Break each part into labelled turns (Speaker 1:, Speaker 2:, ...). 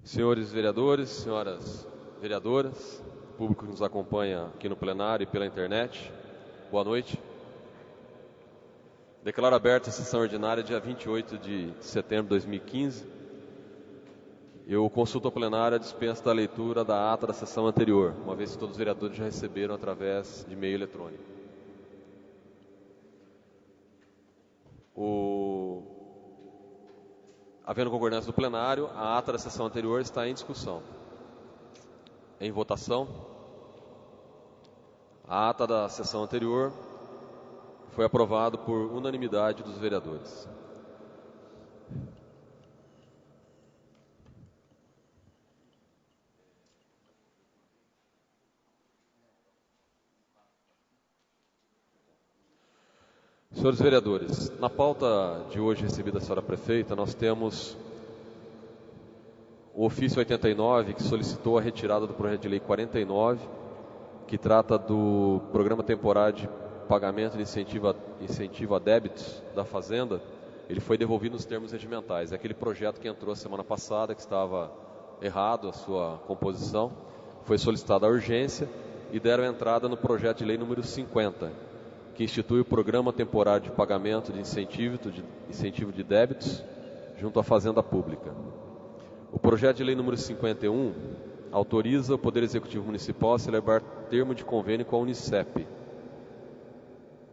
Speaker 1: Senhores vereadores, senhoras vereadoras, público que nos acompanha aqui no plenário e pela internet, boa noite. Declaro aberta a sessão ordinária dia 28 de setembro de 2015. Eu consulto ao plenário a dispensa da leitura da ata da sessão anterior, uma vez que todos os vereadores já receberam através de e-mail eletrônico. Havendo concordância do plenário, a ata da sessão anterior está em discussão. Em votação, a ata da sessão anterior foi aprovada por unanimidade dos vereadores. Senhores vereadores, na pauta de hoje recebida da senhora prefeita, nós temos o ofício 89, que solicitou a retirada do projeto de lei 49, que trata do programa temporário de pagamento de incentivo a débitos da Fazenda. Ele foi devolvido nos termos regimentais. É aquele projeto que entrou semana passada, que estava errado a sua composição, foi solicitada a urgência e deram entrada no projeto de lei número 50, que institui o programa temporário de pagamento de incentivo de débitos junto à Fazenda Pública. O projeto de lei número 51 autoriza o Poder Executivo Municipal a celebrar termo de convênio com a Unicep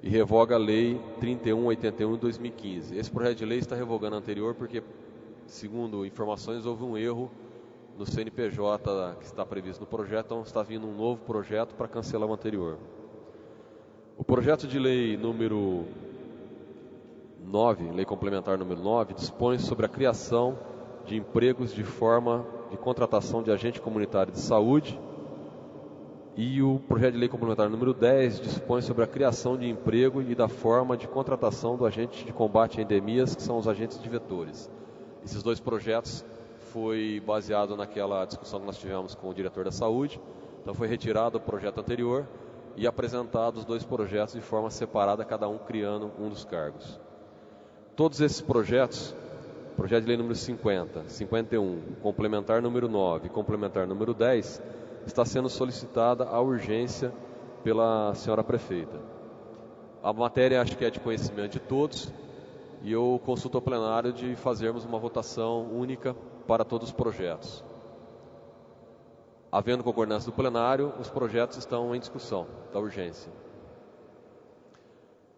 Speaker 1: e revoga a Lei 3181 de 2015. Esse projeto de lei está revogando a anterior porque, segundo informações, houve um erro no CNPJ que está previsto no projeto, então está vindo um novo projeto para cancelar o anterior. O projeto de lei número 9, lei complementar número 9, dispõe sobre a criação de empregos de forma de contratação de agente comunitário de saúde, e o projeto de lei complementar número 10 dispõe sobre a criação de emprego e da forma de contratação do agente de combate a endemias, que são os agentes de vetores. Esses dois projetos foi baseado naquela discussão que nós tivemos com o diretor da saúde, então foi retirado o projeto anterior e apresentados os dois projetos de forma separada, cada um criando um dos cargos. Todos esses projetos, projeto de lei número 50, 51, complementar número 9 e complementar número 10, está sendo solicitada a urgência pela senhora prefeita. A matéria acho que é de conhecimento de todos e eu consulto ao plenário de fazermos uma votação única para todos os projetos. Havendo concordância do plenário, os projetos estão em discussão da urgência.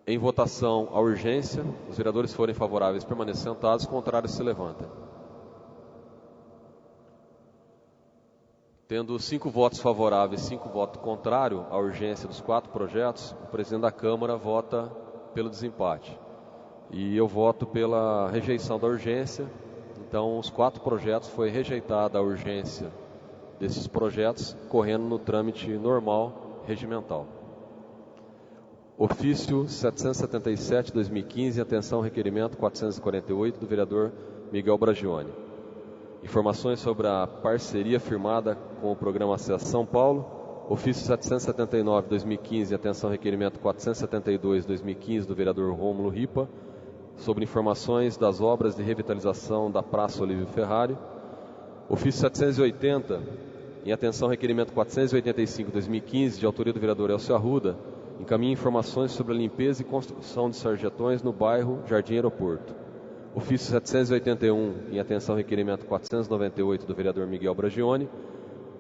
Speaker 1: Em votação a urgência, os vereadores forem favoráveis permaneçam sentados, contrários se levantem. Tendo 5 votos favoráveis e 5 votos contrários à urgência dos 4 projetos, o presidente da Câmara vota pelo desempate. E eu voto pela rejeição da urgência. Então, os 4 projetos foi rejeitada a urgência desses projetos, correndo no trâmite normal, regimental. Ofício 777/2015, atenção requerimento 448 do vereador Miguel Bragione. Informações sobre a parceria firmada com o programa Acesso São Paulo. Ofício 779/2015, atenção requerimento 472/2015 do vereador Rômulo Ripa, sobre informações das obras de revitalização da Praça Olívio Ferrari. Ofício 780, em atenção requerimento 485/2015, de autoria do vereador Elcio Arruda, encaminha informações sobre a limpeza e construção de sarjetões no bairro Jardim Aeroporto. Ofício 781, em atenção requerimento 498 do vereador Miguel Bragione,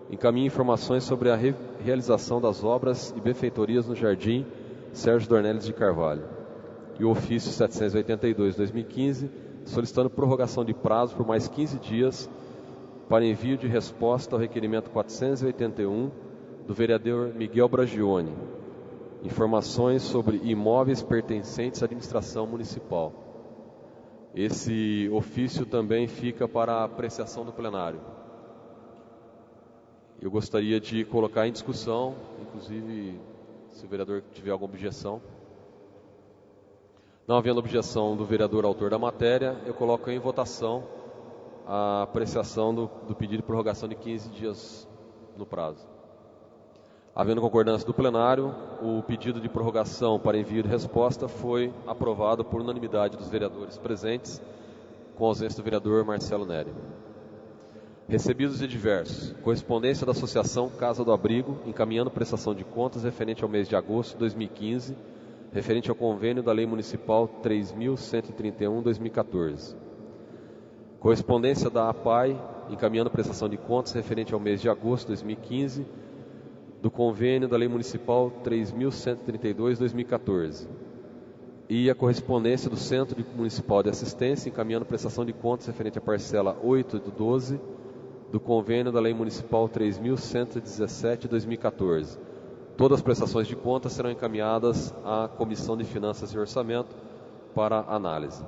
Speaker 1: encaminha informações sobre a realização das obras e benfeitorias no Jardim Sérgio Dornelles de Carvalho. E o ofício 782/2015, solicitando prorrogação de prazo por mais 15 dias para envio de resposta ao requerimento 481 do vereador Miguel Bragione, informações sobre imóveis pertencentes à administração municipal. Esse ofício também fica para a apreciação do plenário. Eu gostaria de colocar em discussão, inclusive se o vereador tiver alguma objeção. Não havendo objeção do vereador autor da matéria, eu coloco em votação a apreciação do pedido de prorrogação de 15 dias no prazo. Havendo concordância do plenário, o pedido de prorrogação para envio de resposta foi aprovado por unanimidade dos vereadores presentes, com a ausência do vereador Marcelo Nery. Recebidos e diversos. Correspondência da Associação Casa do Abrigo, encaminhando prestação de contas referente ao mês de agosto de 2015, referente ao convênio da Lei Municipal 3.131/2014. Correspondência da APAI, encaminhando prestação de contas referente ao mês de agosto de 2015, do convênio da Lei Municipal 3.132/2014. E a correspondência do Centro Municipal de Assistência, encaminhando prestação de contas referente à parcela 8/12, do convênio da Lei Municipal 3.117/2014. Todas as prestações de contas serão encaminhadas à Comissão de Finanças e Orçamento para análise.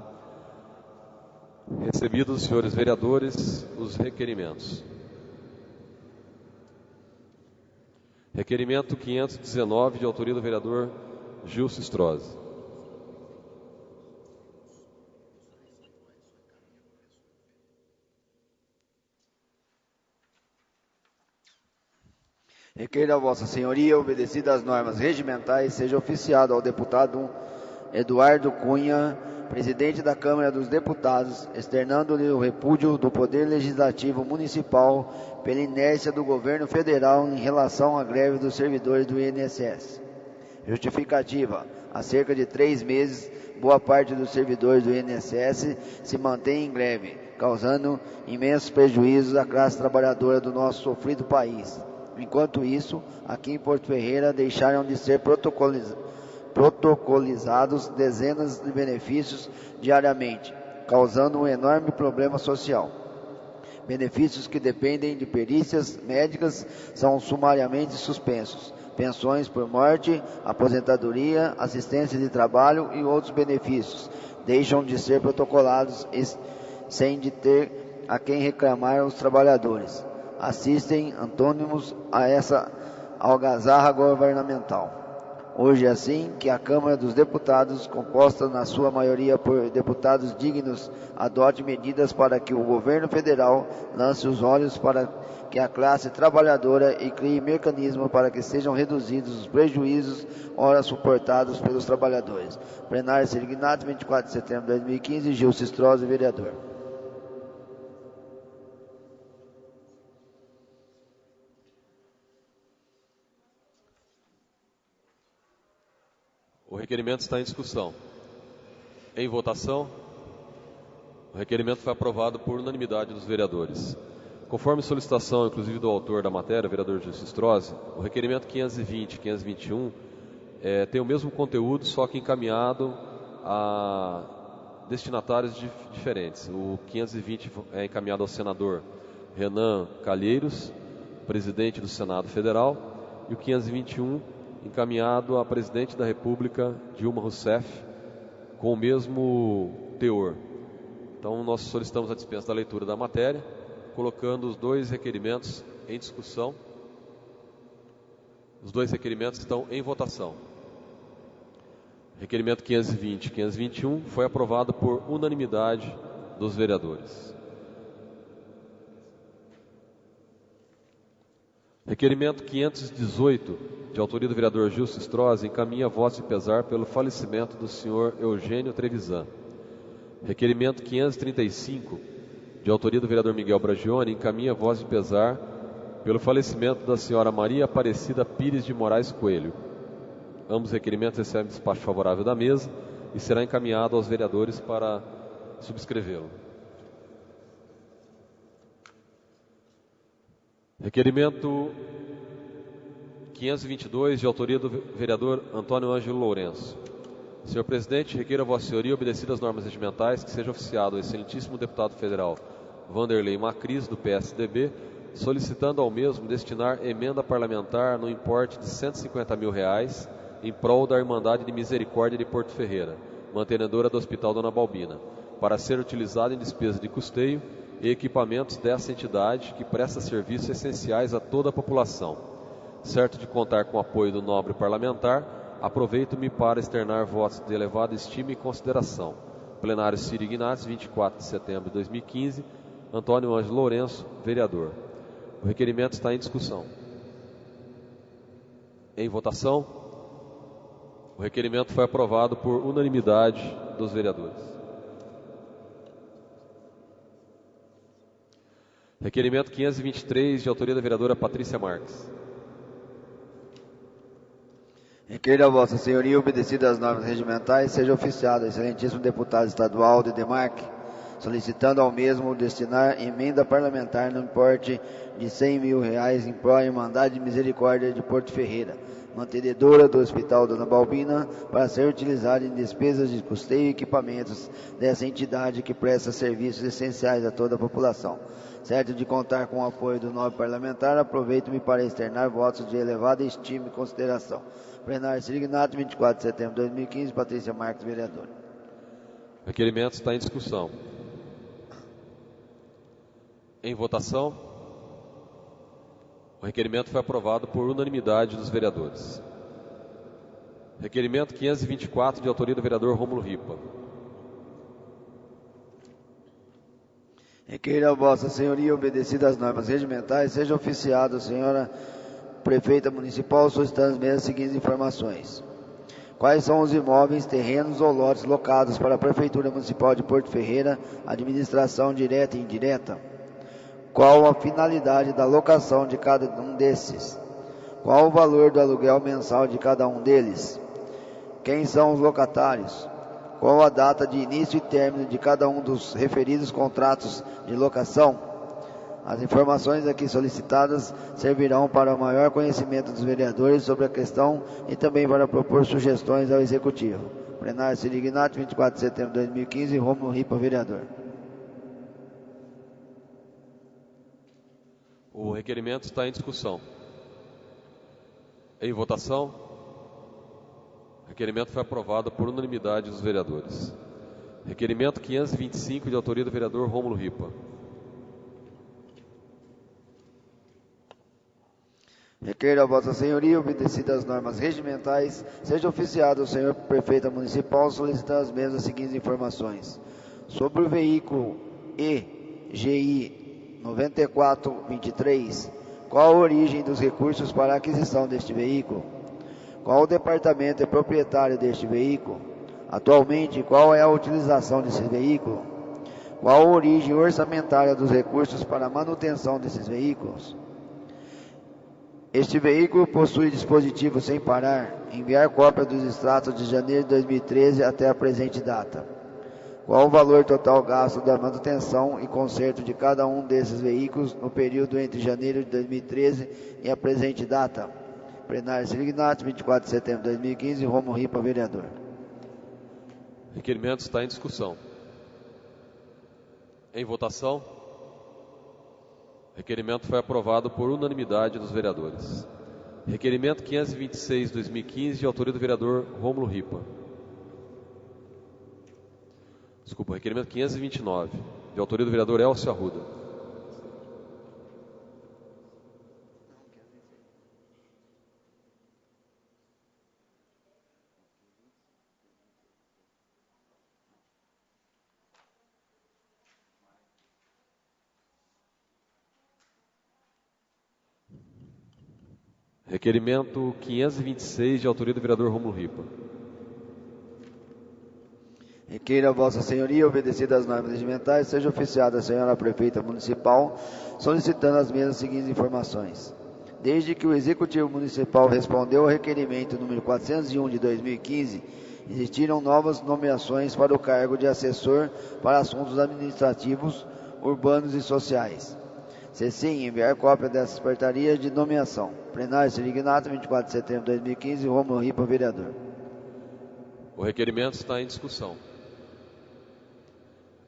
Speaker 1: Recebidos, senhores vereadores, os requerimentos. Requerimento 519, de autoria do vereador Gilson Strozzi.
Speaker 2: Requeiro a Vossa Senhoria, obedecidas as normas regimentais, seja oficiado ao deputado Eduardo Cunha, presidente da Câmara dos Deputados, externando-lhe o repúdio do Poder Legislativo Municipal pela inércia do Governo Federal em relação à greve dos servidores do INSS. Justificativa: há cerca de 3 meses, boa parte dos servidores do INSS se mantém em greve, causando imensos prejuízos à classe trabalhadora do nosso sofrido país. Enquanto isso, aqui em Porto Ferreira deixaram de ser protocolizados dezenas de benefícios diariamente, causando um enorme problema social. Benefícios que dependem de perícias médicas são sumariamente suspensos. Pensões por morte, aposentadoria, assistência de trabalho e outros benefícios deixam de ser protocolados sem de ter a quem reclamar os trabalhadores. Assistem antônimos a essa algazarra governamental. Hoje é assim que a Câmara dos Deputados, composta na sua maioria por deputados dignos, adote medidas para que o governo federal lance os olhos para que a classe trabalhadora e crie mecanismos para que sejam reduzidos os prejuízos ora suportados pelos trabalhadores. Plenário Sirignado, 24 de setembro de 2015, Gilson Strozzi, vereador.
Speaker 1: O requerimento está em discussão. Em votação, o requerimento foi aprovado por unanimidade dos vereadores. Conforme solicitação, inclusive do autor da matéria, o vereador Gilson Strozzi, o requerimento 520 e 521 tem o mesmo conteúdo, só que encaminhado a destinatários diferentes. O 520 é encaminhado ao senador Renan Calheiros, presidente do Senado Federal, e o 521 encaminhado à presidente da República, Dilma Rousseff, com o mesmo teor. Então, nós solicitamos a dispensa da leitura da matéria, colocando os dois requerimentos em discussão. Os dois requerimentos estão em votação. Requerimento 520 e 521 foi aprovado por unanimidade dos vereadores. Requerimento 518, de autoria do vereador Gilson Strozzi, encaminha voto de pesar pelo falecimento do senhor Eugênio Trevisan. Requerimento 535, de autoria do vereador Miguel Bragione, encaminha voz de pesar pelo falecimento da senhora Maria Aparecida Pires de Moraes Coelho. Ambos requerimentos recebem despacho favorável da mesa e será encaminhado aos vereadores para subscrevê-lo. Requerimento 522, de autoria do vereador Antônio Ângelo Lourenço. Senhor presidente, requeiro a Vossa Senhoria, obedecidas as normas regimentais, que seja oficiado ao excelentíssimo deputado federal Vanderlei Macris, do PSDB, solicitando ao mesmo destinar emenda parlamentar no importe de R$150 mil em prol da Irmandade de Misericórdia de Porto Ferreira, mantenedora do Hospital Dona Balbina, para ser utilizado em despesa de custeio e equipamentos dessa entidade que presta serviços essenciais a toda a população. Certo de contar com o apoio do nobre parlamentar, aproveito-me para externar votos de elevada estima e consideração. Plenário Ciro Ignazio, 24 de setembro de 2015, Antônio Ângelo Lourenço, vereador. O requerimento está em discussão. Em votação, o requerimento foi aprovado por unanimidade dos vereadores. Requerimento 523, de autoria da vereadora Patrícia Marques.
Speaker 2: Requeiro a Vossa Senhoria, obedecidas às normas regimentais, seja oficiado ao excelentíssimo deputado estadual de Demarque, solicitando ao mesmo destinar emenda parlamentar no importe de R$100 mil em prol da Irmandade de Misericórdia de Porto Ferreira, mantenedora do Hospital Dona Balbina, para ser utilizada em despesas de custeio e equipamentos dessa entidade que presta serviços essenciais a toda a população. Certo de contar com o apoio do nobre parlamentar, aproveito-me para externar votos de elevada estima e consideração. Plenário Sirignato, 24 de setembro de 2015, Patrícia Marques, vereadora.
Speaker 1: O requerimento está em discussão. Em votação. O requerimento foi aprovado por unanimidade dos vereadores. Requerimento 524, de autoria do vereador Rômulo Ripa.
Speaker 2: Requeiro a Vossa Senhoria, obedecidas às normas regimentais, seja oficiado a senhora Prefeita Municipal solicitando as mesmas seguintes informações. Quais são os imóveis, terrenos ou lotes locados para a Prefeitura Municipal de Porto Ferreira, administração direta e indireta? Qual a finalidade da locação de cada um desses? Qual o valor do aluguel mensal de cada um deles? Quem são os locatários? Qual a data de início e término de cada um dos referidos contratos de locação? As informações aqui solicitadas servirão para o maior conhecimento dos vereadores sobre a questão e também para propor sugestões ao Executivo. Plenário Sirignato, 24 de setembro de 2015, Rômulo Ripa, vereador.
Speaker 1: O requerimento está em discussão. Em votação. O requerimento foi aprovado por unanimidade dos vereadores. Requerimento 525, de autoria do vereador Rômulo Ripa.
Speaker 2: Requeiro a Vossa Senhoria, obedecidas às normas regimentais, seja oficiado ao senhor Prefeita Municipal solicitando as mesmas seguintes informações. Sobre o veículo EGI 9423, qual a origem dos recursos para a aquisição deste veículo? Qual o departamento é proprietário deste veículo? Atualmente, qual é a utilização desse veículo? Qual a origem orçamentária dos recursos para a manutenção desses veículos? Este veículo possui dispositivo sem parar. Enviar cópia dos extratos de janeiro de 2013 até a presente data. Qual o valor total gasto da manutenção e conserto de cada um desses veículos no período entre janeiro de 2013 e a presente data? Plenário Sirignato, 24 de setembro de 2015, Rômulo Ripa, vereador.
Speaker 1: O requerimento está em discussão. Em votação. O requerimento foi aprovado por unanimidade dos vereadores. Requerimento 526, 2015, de autoria do vereador Rômulo Ripa. Desculpa, requerimento 529, de autoria do vereador Elcio Arruda. Requerimento 526, de autoria do vereador Rômulo Ripa.
Speaker 2: Requeiro a Vossa Senhoria, obedecidas às normas regimentais, seja oficiada a senhora Prefeita Municipal, solicitando as mesmas seguintes informações. Desde que o Executivo Municipal respondeu ao requerimento número 401 de 2015, existiram novas nomeações para o cargo de assessor para assuntos administrativos, urbanos e sociais. Se sim, enviar cópia dessas portarias de nomeação. Plenário Sirignato, 24 de setembro de 2015, Rômulo Ripa, vereador.
Speaker 1: O requerimento está em discussão.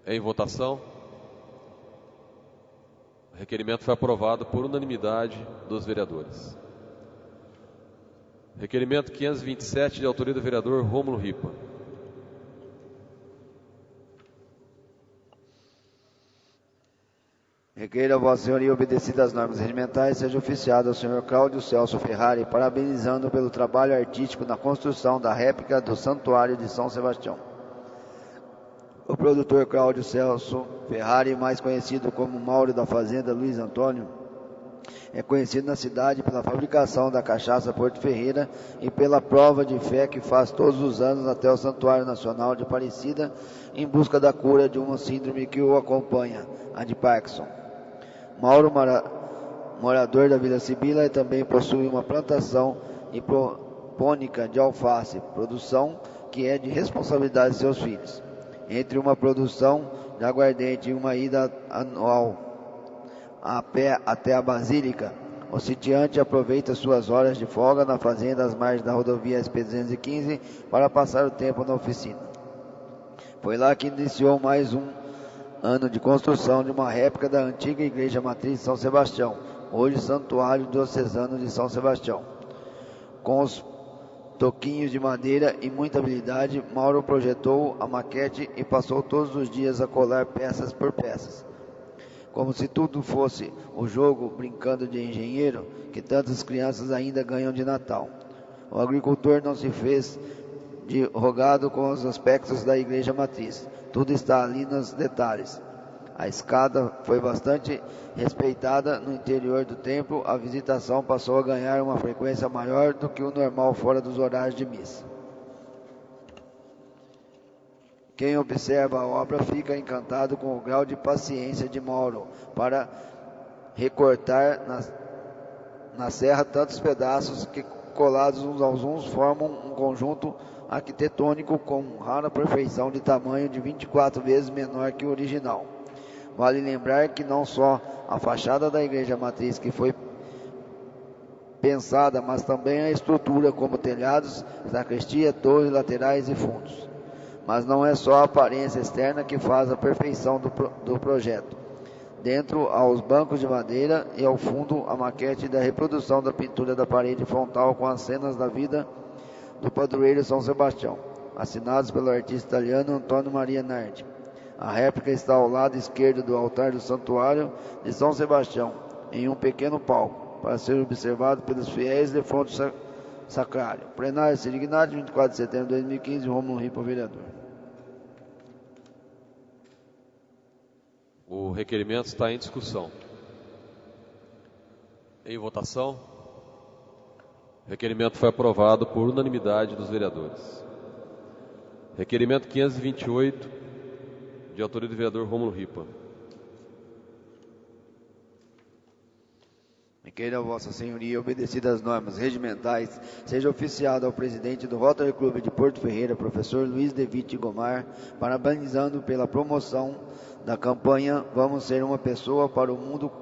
Speaker 1: Em votação. O requerimento foi aprovado por unanimidade dos vereadores. Requerimento 527, de autoria do vereador Rômulo Ripa.
Speaker 2: Requeiro a Vossa Senhoria, obedecida às normas regimentais, seja oficiado ao senhor Cláudio Celso Ferrari, parabenizando pelo trabalho artístico na construção da réplica do Santuário de São Sebastião. O produtor Cláudio Celso Ferrari, mais conhecido como Mauro da Fazenda Luiz Antônio, é conhecido na cidade pela fabricação da cachaça Porto Ferreira e pela prova de fé que faz todos os anos até o Santuário Nacional de Aparecida em busca da cura de uma síndrome que o acompanha, a de Parkinson. Mauro, morador da Vila Sibila, também possui uma plantação hidropônica de alface, produção que é de responsabilidade de seus filhos. Entre uma produção de aguardente e uma ida anual a pé até a Basílica, o sitiante aproveita suas horas de folga na fazenda às margens da rodovia SP-215 para passar o tempo na oficina. Foi lá que iniciou mais um ano de construção de uma réplica da antiga Igreja Matriz de São Sebastião, hoje Santuário Diocesano de São Sebastião. Com os toquinhos de madeira e muita habilidade, Mauro projetou a maquete e passou todos os dias a colar peças por peças. Como se tudo fosse o jogo brincando de engenheiro que tantas crianças ainda ganham de Natal. O agricultor não se fez de rogado com os aspectos da Igreja Matriz. Tudo está ali nos detalhes. A escada foi bastante respeitada no interior do templo. A visitação passou a ganhar uma frequência maior do que o normal fora dos horários de missa. Quem observa a obra fica encantado com o grau de paciência de Mauro para recortar na serra tantos pedaços que, colados uns aos uns, formam um conjunto arquitetônico com rara perfeição de tamanho de 24 vezes menor que o original. Vale lembrar que não só a fachada da Igreja Matriz que foi pensada, mas também a estrutura como telhados, sacristia, torres, laterais e fundos. Mas não é só a aparência externa que faz a perfeição do projeto. Dentro, aos bancos de madeira e ao fundo, a maquete da reprodução da pintura da parede frontal com as cenas da vida do padroeiro São Sebastião, assinados pelo artista italiano Antonio Maria Nardi. A réplica está ao lado esquerdo do altar do santuário de São Sebastião, em um pequeno palco, para ser observado pelos fiéis de fronte sacrário. Plenário Sirignati, 24 de setembro de 2015, Rômulo Ripa, vereador.
Speaker 1: O requerimento está em discussão. Em votação. O requerimento foi aprovado por unanimidade dos vereadores. Requerimento 528, de autoria do vereador Rômulo Ripa.
Speaker 2: Queira Vossa Senhoria, obedecidas as normas regimentais, seja oficiado ao presidente do Rotary Clube de Porto Ferreira, professor Luiz Devitt Gomar, parabenizando pela promoção da campanha Vamos Ser Uma Pessoa para o Mundo,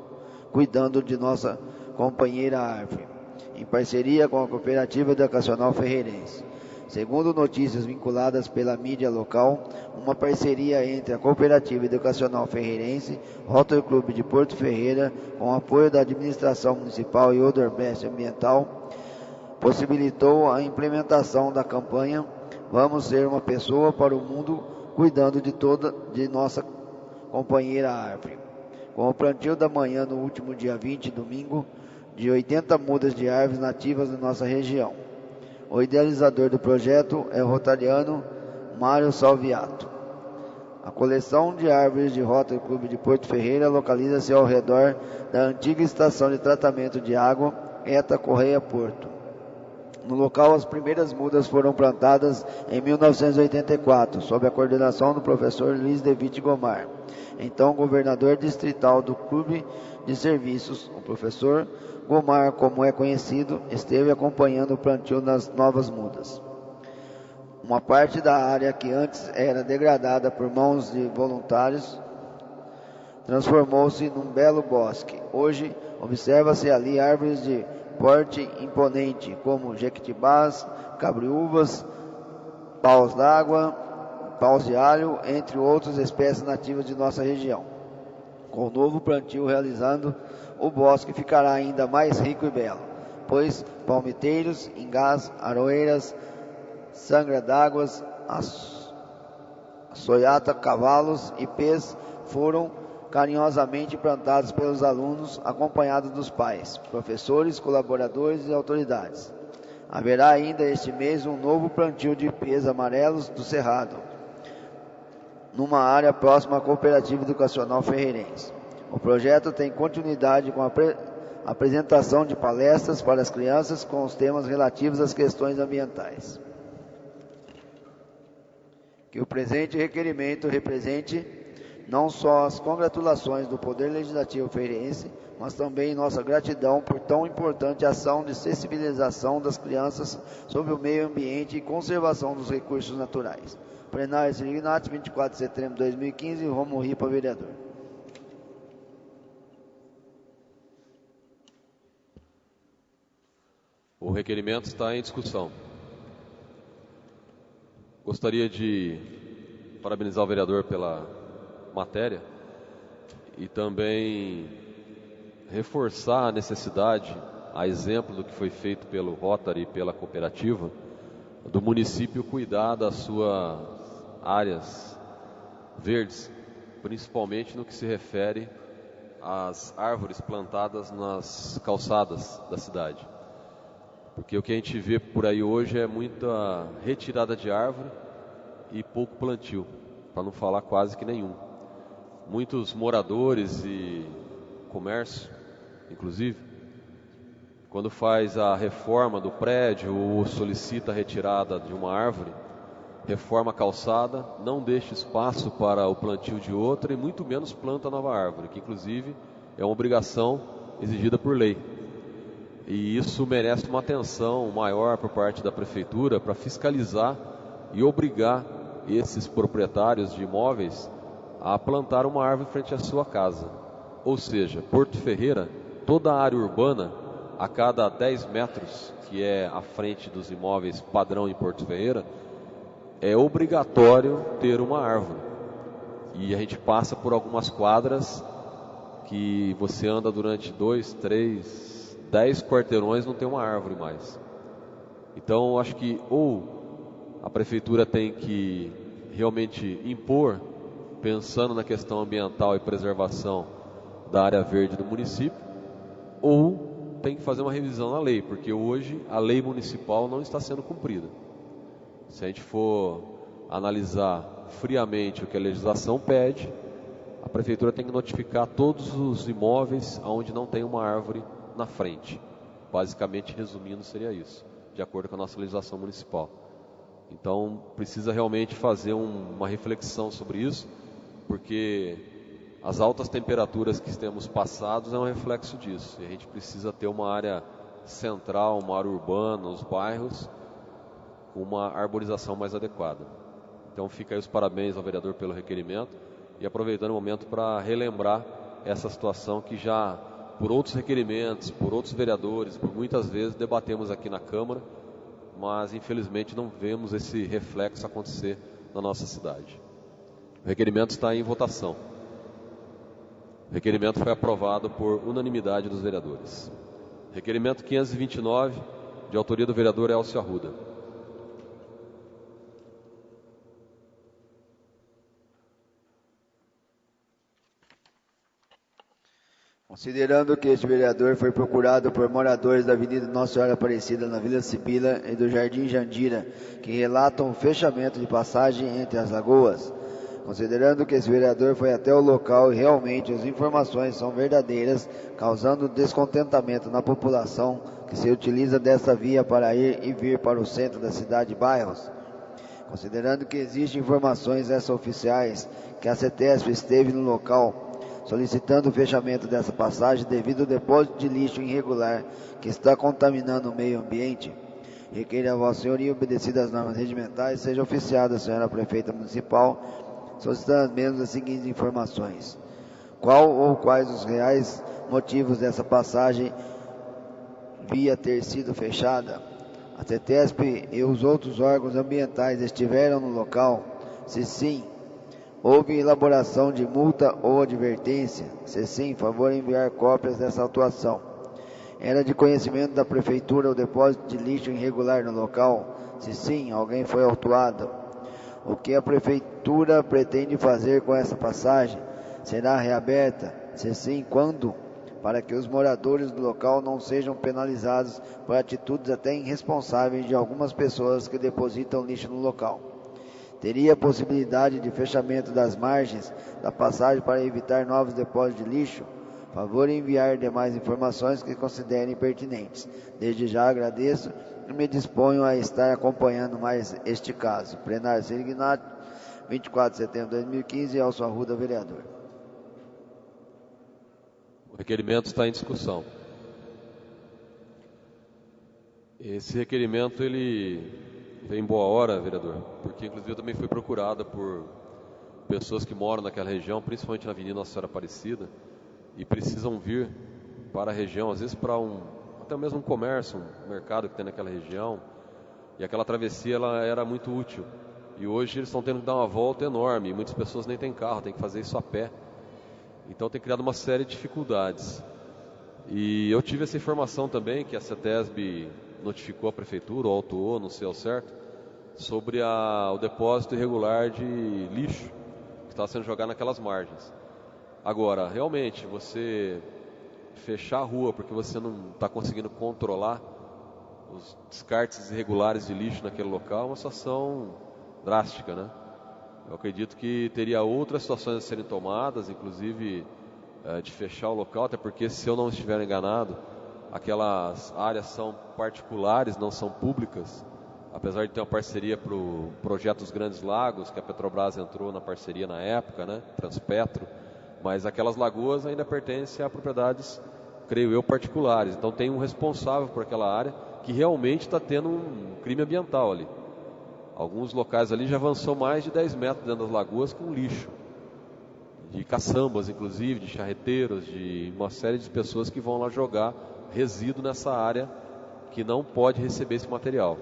Speaker 2: cuidando de nossa companheira árvore, em parceria com a Cooperativa Educacional Ferreirense. Segundo notícias vinculadas pela mídia local, uma parceria entre a Cooperativa Educacional Ferreirense, Rotary Clube de Porto Ferreira, com apoio da Administração Municipal e Odebrecht Ambiental, possibilitou a implementação da campanha Vamos Ser Uma Pessoa para o Mundo, cuidando de nossa companheira árvore. Com o plantio da manhã no último dia 20, domingo, de 80 mudas de árvores nativas da nossa região. O idealizador do projeto é o rotariano Mário Salviato. A coleção de árvores de Rotary Clube de Porto Ferreira localiza-se ao redor da antiga estação de tratamento de água Eta Correia Porto. No local, as primeiras mudas foram plantadas em 1984, sob a coordenação do professor Luiz Devitt Gomar, então governador distrital do Clube de Serviços. O professor Gomar, como é conhecido, esteve acompanhando o plantio das novas mudas. Uma parte da área que antes era degradada por mãos de voluntários transformou-se num belo bosque. Hoje, observa-se ali árvores de porte imponente, como jequitibás, cabriúvas, paus d'água, paus de alho, entre outras espécies nativas de nossa região. Com o novo plantio realizando, o bosque ficará ainda mais rico e belo, pois palmiteiros, ingás, aroeiras, sangra d'águas, açoiata, cavalos e pés foram carinhosamente plantados pelos alunos, acompanhados dos pais, professores, colaboradores e autoridades. Haverá ainda este mês um novo plantio de pés amarelos do Cerrado, numa área próxima à Cooperativa Educacional Ferreirense. O projeto tem continuidade com a apresentação de palestras para as crianças com os temas relativos às questões ambientais. Que o presente requerimento represente não só as congratulações do Poder Legislativo feirense, mas também nossa gratidão por tão importante ação de sensibilização das crianças sobre o meio ambiente e conservação dos recursos naturais. Plenário Sirignati, 24 de setembro de 2015, Romulo Ripa, vereador.
Speaker 1: O requerimento está em discussão. Gostaria de parabenizar o vereador pela matéria e também reforçar a necessidade, a exemplo do que foi feito pelo Rotary e pela cooperativa, do município cuidar das suas áreas verdes, principalmente no que se refere às árvores plantadas nas calçadas da cidade. Porque o que a gente vê por aí hoje é muita retirada de árvore e pouco plantio, para não falar quase que nenhum. Muitos moradores e comércio, inclusive, quando faz a reforma do prédio ou solicita a retirada de uma árvore, reforma a calçada, não deixa espaço para o plantio de outra e muito menos planta nova árvore, que inclusive é uma obrigação exigida por lei. E isso merece uma atenção maior por parte da prefeitura para fiscalizar e obrigar esses proprietários de imóveis a plantar uma árvore em frente à sua casa. Ou seja, Porto Ferreira, toda a área urbana, a cada 10 metros, que é a frente dos imóveis padrão em Porto Ferreira, é obrigatório ter uma árvore. E a gente passa por algumas quadras que você anda durante 2, 3, 10 quarteirões, não tem uma árvore mais. Então, eu acho que ou a prefeitura tem que realmente impor, pensando na questão ambiental e preservação da área verde do município, ou tem que fazer uma revisão na lei, porque hoje a lei municipal não está sendo cumprida. Se a gente for analisar friamente o que a legislação pede, a prefeitura tem que notificar todos os imóveis onde não tem uma árvore na frente. Basicamente, resumindo, seria isso, de acordo com a nossa legislação municipal. Então, precisa realmente fazer uma reflexão sobre isso, porque as altas temperaturas que temos passados é um reflexo disso. E a gente precisa ter uma área central, uma área urbana, os bairros, com uma arborização mais adequada. Então, fica aí os parabéns ao vereador pelo requerimento e aproveitando o momento para relembrar essa situação que já, por outros requerimentos, por outros vereadores, por muitas vezes debatemos aqui na Câmara, mas infelizmente não vemos esse reflexo acontecer na nossa cidade. O requerimento está em votação. O requerimento foi aprovado por unanimidade dos vereadores. Requerimento 529, de autoria do vereador Elcio Arruda.
Speaker 2: Considerando que este vereador foi procurado por moradores da Avenida Nossa Senhora Aparecida, na Vila Sibila e do Jardim Jandira, que relatam o fechamento de passagem entre as lagoas. Considerando que esse vereador foi até o local e realmente as informações são verdadeiras, causando descontentamento na população que se utiliza desta via para ir e vir para o centro da cidade e bairros. Considerando que existem informações extraoficiais que a CETESP esteve no local solicitando o fechamento dessa passagem devido ao depósito de lixo irregular que está contaminando o meio ambiente, requer a Vossa Senhoria, obedecidas as normas regimentais, seja oficiada a Senhora Prefeita Municipal, solicitando as mesmas as seguintes informações. Qual ou quais os reais motivos dessa passagem via ter sido fechada? A CETESP e os outros órgãos ambientais estiveram no local? Se sim, houve elaboração de multa ou advertência? Se sim, favor enviar cópias dessa atuação. Era de conhecimento da Prefeitura o depósito de lixo irregular no local? Se sim, alguém foi autuado? O que a Prefeitura pretende fazer com essa passagem? Será reaberta? Se sim, quando? Para que os moradores do local não sejam penalizados por atitudes até irresponsáveis de algumas pessoas que depositam lixo no local. Teria possibilidade de fechamento das margens da passagem para evitar novos depósitos de lixo? Favor enviar demais informações que considerem pertinentes. Desde já agradeço e me disponho a estar acompanhando mais este caso. Plenário Sirignati, 24 de setembro de 2015, Elson Arruda, vereador.
Speaker 1: O requerimento está em discussão. Esse requerimento, ele vem em boa hora, vereador, porque inclusive eu também fui procurado por pessoas que moram naquela região, principalmente na Avenida Nossa Senhora Aparecida, e precisam vir para a região, às vezes para até mesmo um comércio, um mercado que tem naquela região, e aquela travessia ela era muito útil. E hoje eles estão tendo que dar uma volta enorme, e muitas pessoas nem têm carro, tem que fazer isso a pé. Então tem criado uma série de dificuldades. E eu tive essa informação também, que a CETESB notificou a prefeitura, ou autuou, não sei ao certo, sobre o depósito irregular de lixo que está sendo jogado naquelas margens. Agora, realmente, você fechar a rua porque você não está conseguindo controlar os descartes irregulares de lixo naquele local é uma situação drástica, né? Eu acredito que teria outras situações a serem tomadas, inclusive de fechar o local, até porque, se eu não estiver enganado, aquelas áreas são particulares, não são públicas, apesar de ter uma parceria para o projeto dos Grandes Lagos, que a Petrobras entrou na parceria na época, né? Transpetro, mas aquelas lagoas ainda pertencem a propriedades, creio eu, particulares. Então tem um responsável por aquela área que realmente está tendo um crime ambiental ali. Alguns locais ali já avançou mais de 10 metros dentro das lagoas com lixo. De caçambas, inclusive, de charreteiros, de uma série de pessoas que vão lá jogar resíduo nessa área que não pode receber esse material.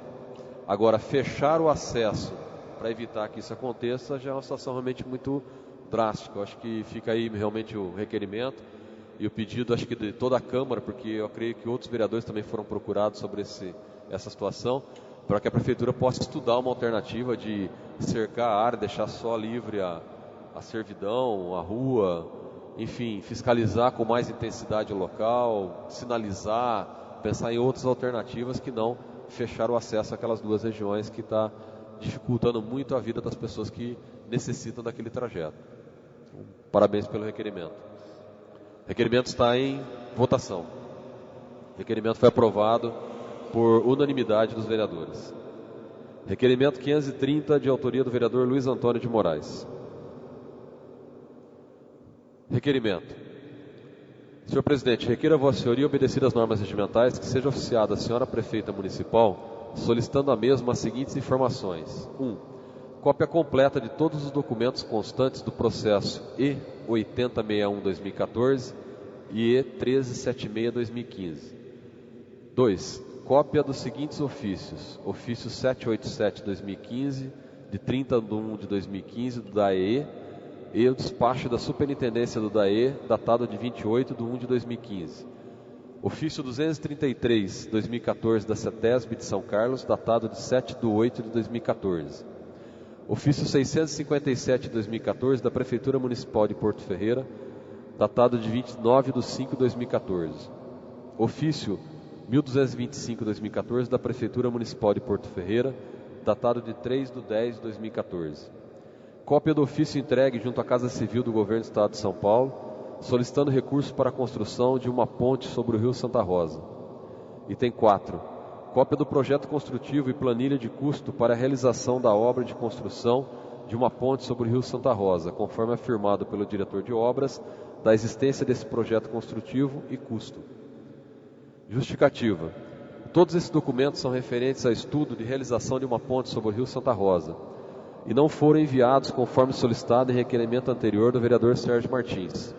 Speaker 1: Agora, fechar o acesso para evitar que isso aconteça já é uma situação realmente muito drástica. Eu acho que fica aí realmente o requerimento e o pedido, acho que de toda a Câmara, porque eu creio que outros vereadores também foram procurados sobre essa situação, para que a Prefeitura possa estudar uma alternativa de cercar a área, deixar só livre a servidão, a rua, enfim, fiscalizar com mais intensidade o local, sinalizar, pensar em outras alternativas que não fechar o acesso àquelas duas regiões que está dificultando muito a vida das pessoas que necessitam daquele trajeto. Parabéns pelo requerimento. O requerimento está em votação. O requerimento foi aprovado por unanimidade dos vereadores. Requerimento 530, de autoria do vereador Luiz Antônio de Moraes. Requerimento. Senhor presidente, requeiro a Vossa Senhoria, obedecidas as normas regimentais, que seja oficiada a senhora prefeita municipal, solicitando a mesma as seguintes informações. 1. Cópia completa de todos os documentos constantes do processo E8061-2014 e E1376-2015. 2. Cópia dos seguintes ofícios. Ofício 787-2015, de 30/1/2015, do DAE, e o despacho da Superintendência do DAE, datado de 28/1/2015. Ofício 233/2014, da CETESB de São Carlos, datado de 7/8/2014. Ofício 657/2014, da Prefeitura Municipal de Porto Ferreira, datado de 29/5/2014. Ofício 1225/2014, da Prefeitura Municipal de Porto Ferreira, datado de 3/10/2014. Cópia do ofício entregue junto à Casa Civil do Governo do Estado de São Paulo, solicitando recurso para a construção de uma ponte sobre o Rio Santa Rosa. Item 4. Cópia do projeto construtivo e planilha de custo para a realização da obra de construção de uma ponte sobre o Rio Santa Rosa, conforme afirmado pelo diretor de obras, da existência desse projeto construtivo e custo. Justificativa. Todos esses documentos são referentes a estudo de realização de uma ponte sobre o Rio Santa Rosa e não foram enviados conforme solicitado em requerimento anterior do vereador Sérgio Martins,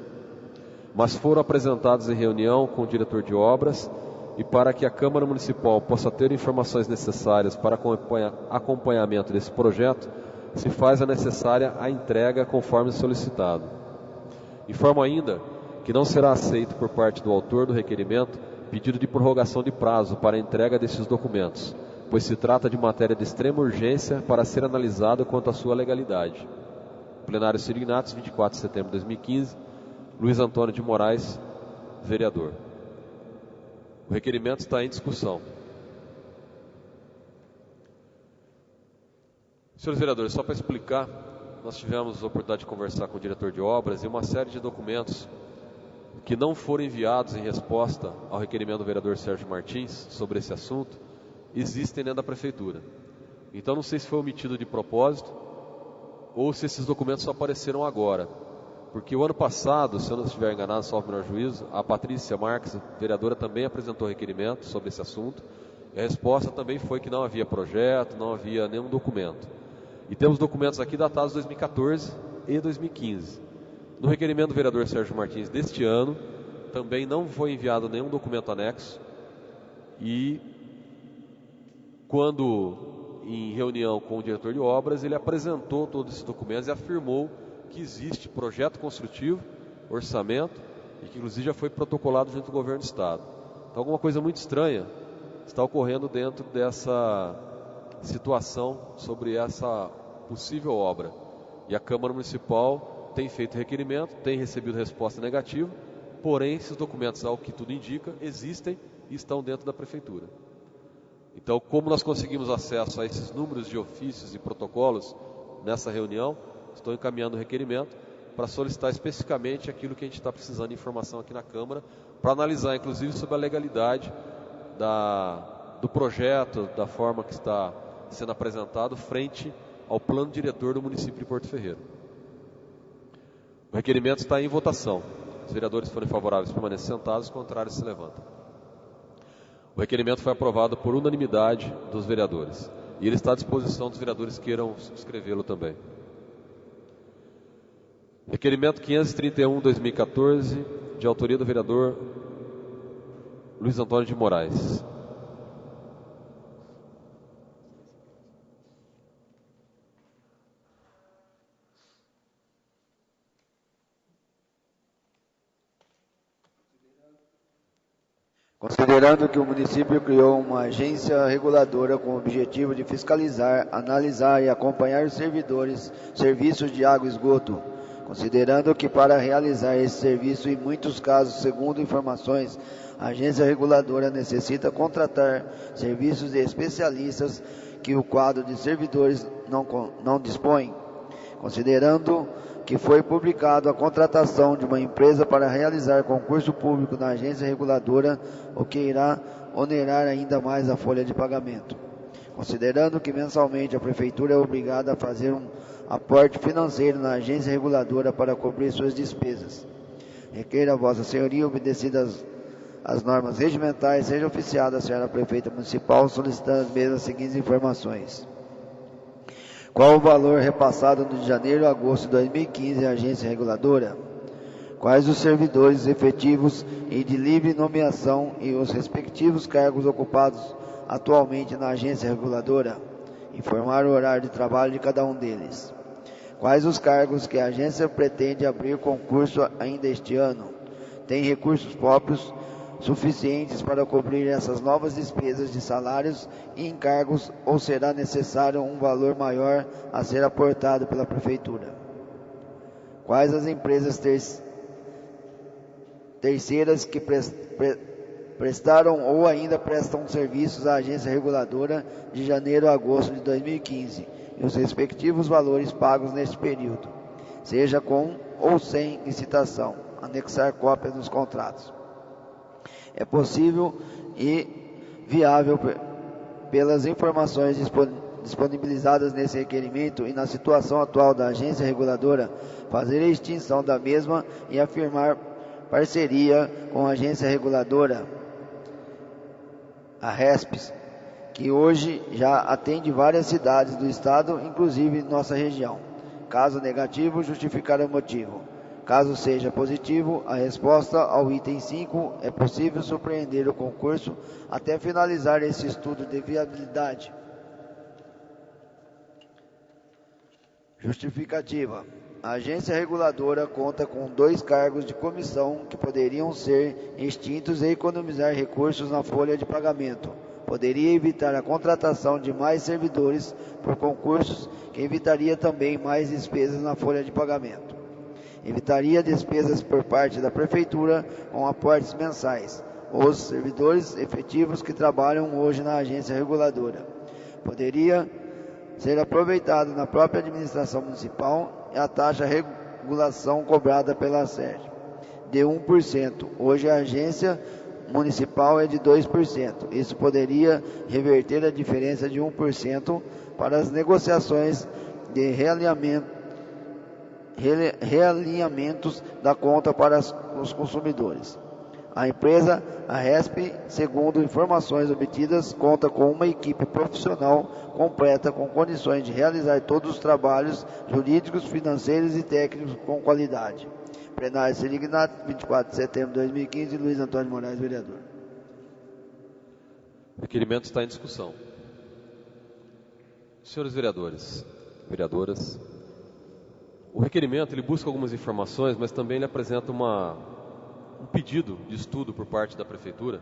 Speaker 1: mas foram apresentados em reunião com o diretor de obras e para que a Câmara Municipal possa ter informações necessárias para acompanhamento desse projeto, se faz a necessária a entrega conforme solicitado. Informo ainda que não será aceito por parte do autor do requerimento pedido de prorrogação de prazo para a entrega desses documentos, pois se trata de matéria de extrema urgência para ser analisado quanto à sua legalidade. Plenário Ciro Ignatos, 24 de setembro de 2015, Luiz Antônio de Moraes, vereador. O requerimento está em discussão. Senhores vereadores, só para explicar, nós tivemos a oportunidade de conversar com o diretor de obras e uma série de documentos que não foram enviados em resposta ao requerimento do vereador Sérgio Martins sobre esse assunto, existem dentro da prefeitura. Então não sei se foi omitido de propósito ou se esses documentos só apareceram agora. Porque o ano passado, se eu não estiver enganado, salvo o melhor juízo, a Patrícia Marques, vereadora, também apresentou requerimento sobre esse assunto, e a resposta também foi que não havia projeto, não havia nenhum documento. E temos documentos aqui datados de 2014 e 2015. No requerimento do vereador Sérgio Martins deste ano, também não foi enviado nenhum documento anexo, e quando em reunião com o diretor de obras, ele apresentou todos esses documentos e afirmou que existe projeto construtivo, orçamento, e que inclusive já foi protocolado junto do governo do estado. Então alguma coisa muito estranha está ocorrendo dentro dessa situação sobre essa possível obra. E a Câmara Municipal tem feito requerimento, tem recebido resposta negativa, porém esses documentos, ao que tudo indica, existem e estão dentro da Prefeitura. Então, como nós conseguimos acesso a esses números de ofícios e protocolos nessa reunião, estou encaminhando o requerimento para solicitar especificamente aquilo que a gente está precisando de informação aqui na Câmara, para analisar, inclusive, sobre a legalidade do projeto, da forma que está sendo apresentado frente ao plano diretor do município de Porto Ferreiro. O requerimento está em votação. Os vereadores forem favoráveis, permanecem sentados, os contrários se levantam. O requerimento foi aprovado por unanimidade dos vereadores. E ele está à disposição dos vereadores que queiram subscrevê-lo também. Requerimento 531/2014, de autoria do vereador Luiz Antônio de Moraes.
Speaker 2: Considerando que o município criou uma agência reguladora com o objetivo de fiscalizar, analisar e acompanhar os serviços de água e esgoto, considerando que para realizar esse serviço, em muitos casos, segundo informações, a agência reguladora necessita contratar serviços de especialistas que o quadro de servidores não dispõe, considerando que foi publicado a contratação de uma empresa para realizar concurso público na agência reguladora, o que irá onerar ainda mais a folha de pagamento. Considerando que mensalmente a Prefeitura é obrigada a fazer um aporte financeiro na agência reguladora para cobrir suas despesas. Requeiro a Vossa Senhoria, obedecidas as normas regimentais, seja oficiada a Senhora Prefeita Municipal, solicitando as mesmas seguintes informações. Qual o valor repassado de janeiro a agosto de 2015 à agência reguladora? Quais os servidores efetivos e de livre nomeação e os respectivos cargos ocupados atualmente na agência reguladora? Informar o horário de trabalho de cada um deles. Quais os cargos que a agência pretende abrir concurso ainda este ano? Tem recursos próprios suficientes para cobrir essas novas despesas de salários e encargos, ou será necessário um valor maior a ser aportado pela Prefeitura? Quais as empresas terceiras que prestaram ou ainda prestam serviços à agência reguladora de janeiro a agosto de 2015 e os respectivos valores pagos neste período, seja com ou sem licitação, anexar cópia dos contratos. É possível e viável, pelas informações disponibilizadas nesse requerimento e na situação atual da agência reguladora, fazer a extinção da mesma e afirmar parceria com a agência reguladora, a RESPES, que hoje já atende várias cidades do estado, inclusive nossa região. Caso negativo, justificar o motivo. Caso seja positivo, a resposta ao item 5 é possível surpreender o concurso até finalizar esse estudo de viabilidade. Justificativa. A agência reguladora conta com 2 cargos de comissão que poderiam ser extintos e economizar recursos na folha de pagamento. Poderia evitar a contratação de mais servidores por concursos, que evitaria também mais despesas na folha de pagamento. Evitaria despesas por parte da Prefeitura com aportes mensais. Os servidores efetivos que trabalham hoje na agência reguladora. Poderia ser aproveitado na própria administração municipal e a taxa de regulação cobrada pela SERG de 1%. Hoje a agência municipal é de 2%. Isso poderia reverter a diferença de 1% para as negociações de realinhamento realinhamentos da conta para os consumidores. A empresa, a RESP, segundo informações obtidas, conta com uma equipe profissional completa com condições de realizar todos os trabalhos jurídicos, financeiros e técnicos com qualidade. Plenário Selignato, 24 de setembro de 2015, Luiz Antônio Moraes, vereador.
Speaker 1: O requerimento está em discussão. Senhores vereadores, vereadoras, o requerimento ele busca algumas informações, mas também ele apresenta um pedido de estudo por parte da Prefeitura.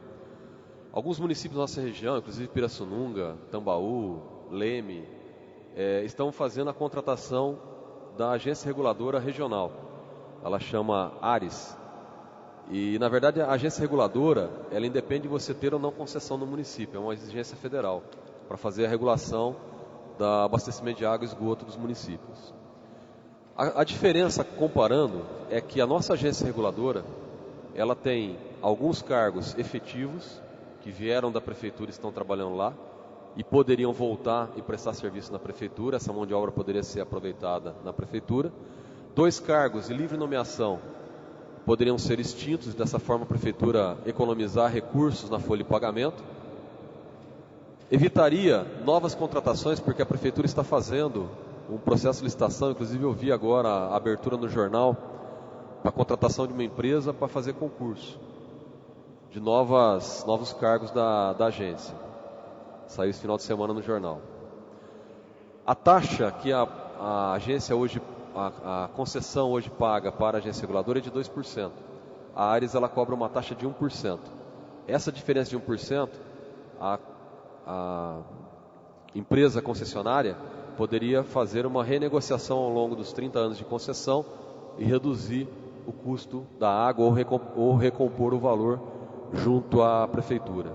Speaker 1: Alguns municípios da nossa região, inclusive Pirassununga, Tambaú, Leme, estão fazendo a contratação da agência reguladora regional. Ela chama ARES. E, na verdade, a agência reguladora, ela independe de você ter ou não concessão no município. É uma exigência federal para fazer a regulação do abastecimento de água e esgoto dos municípios. A diferença, comparando, é que a nossa agência reguladora, ela tem alguns cargos efetivos que vieram da Prefeitura e estão trabalhando lá e poderiam voltar e prestar serviço na Prefeitura. Essa mão de obra poderia ser aproveitada na Prefeitura. 2 cargos de livre nomeação poderiam ser extintos, dessa forma a Prefeitura economizar recursos na folha de pagamento. Evitaria novas contratações, porque a Prefeitura está fazendo um processo de licitação, inclusive eu vi agora a abertura no jornal, para a contratação de uma empresa para fazer concurso de novos cargos da agência. Saiu esse final de semana no jornal. A taxa que a agência hoje, a concessão hoje paga para a agência reguladora é de 2%. A ARES ela cobra uma taxa de 1%. Essa diferença de 1%, a empresa concessionária poderia fazer uma renegociação ao longo dos 30 anos de concessão e reduzir o custo da água ou recompor o valor junto à Prefeitura.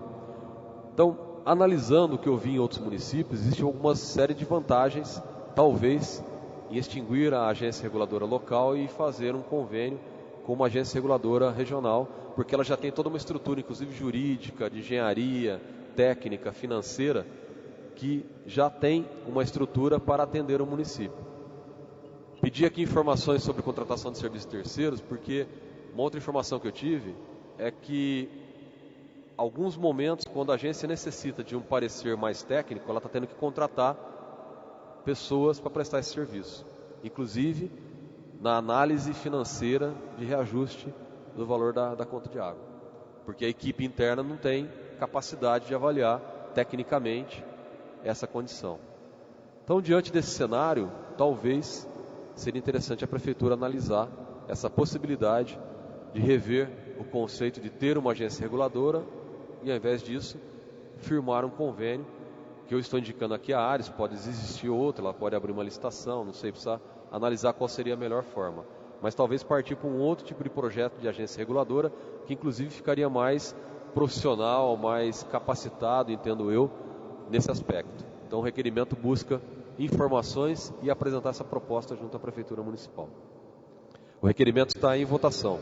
Speaker 1: Então, analisando o que eu vi em outros municípios, existe alguma série de vantagens, talvez, em extinguir a agência reguladora local e fazer um convênio com uma agência reguladora regional, porque ela já tem toda uma estrutura, inclusive jurídica, de engenharia, técnica, financeira, que já tem uma estrutura para atender o município. Pedi aqui informações sobre contratação de serviços terceiros, porque uma outra informação que eu tive é que alguns momentos, quando a agência necessita de um parecer mais técnico, ela está tendo que contratar pessoas para prestar esse serviço, inclusive na análise financeira de reajuste do valor da conta de água, porque a equipe interna não tem capacidade de avaliar tecnicamente essa condição. Então, diante desse cenário, talvez seria interessante a Prefeitura analisar essa possibilidade de rever o conceito de ter uma agência reguladora e, ao invés disso, firmar um convênio, que eu estou indicando aqui a ARES, pode existir outra, ela pode abrir uma licitação, não sei, precisa analisar qual seria a melhor forma. Mas talvez partir para um outro tipo de projeto de agência reguladora, que inclusive ficaria mais profissional, mais capacitado, entendo eu, nesse aspecto. Então o requerimento busca informações e apresentar essa proposta junto à Prefeitura Municipal. O requerimento está em votação.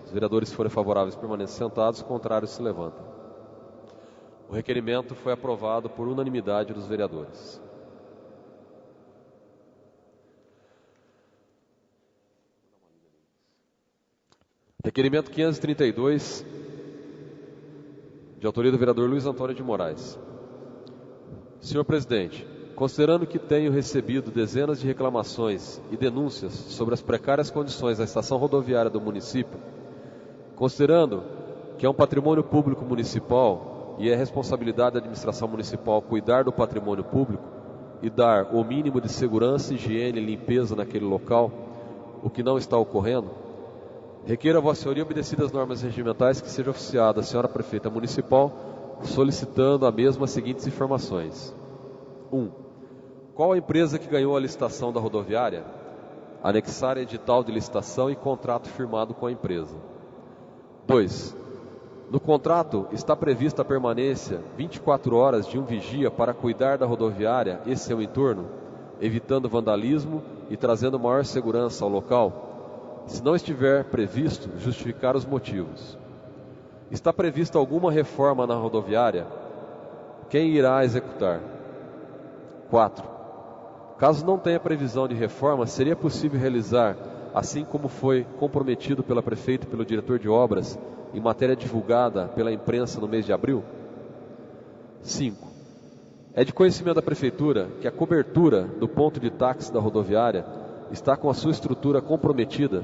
Speaker 1: Os vereadores que forem favoráveis permanecem sentados, contrários se levantam. O requerimento foi aprovado por unanimidade dos vereadores. Requerimento 532, de autoria do vereador Luiz Antônio de Moraes. Senhor presidente, considerando que tenho recebido dezenas de reclamações e denúncias sobre as precárias condições da estação rodoviária do município, considerando que é um patrimônio público municipal e é responsabilidade da administração municipal cuidar do patrimônio público e dar o mínimo de segurança, higiene e limpeza naquele local, o que não está ocorrendo, requeiro a Vossa Senhoria, obedecidas as normas regimentais, que seja oficiada a Senhora Prefeita Municipal, solicitando a mesma as seguintes informações. 1. Qual a empresa que ganhou a licitação da rodoviária? Anexar edital de licitação e contrato firmado com a empresa. 2. No contrato está prevista a permanência 24 horas de um vigia para cuidar da rodoviária e seu entorno, evitando vandalismo e trazendo maior segurança ao local? Se não estiver previsto, justificar os motivos. Está prevista alguma reforma na rodoviária? Quem irá executar? 4. Caso não tenha previsão de reforma, seria possível realizar, assim como foi comprometido pela prefeita e pelo diretor de obras, em matéria divulgada pela imprensa no mês de abril? 5. É de conhecimento da prefeitura que a cobertura do ponto de táxi da rodoviária está com a sua estrutura comprometida.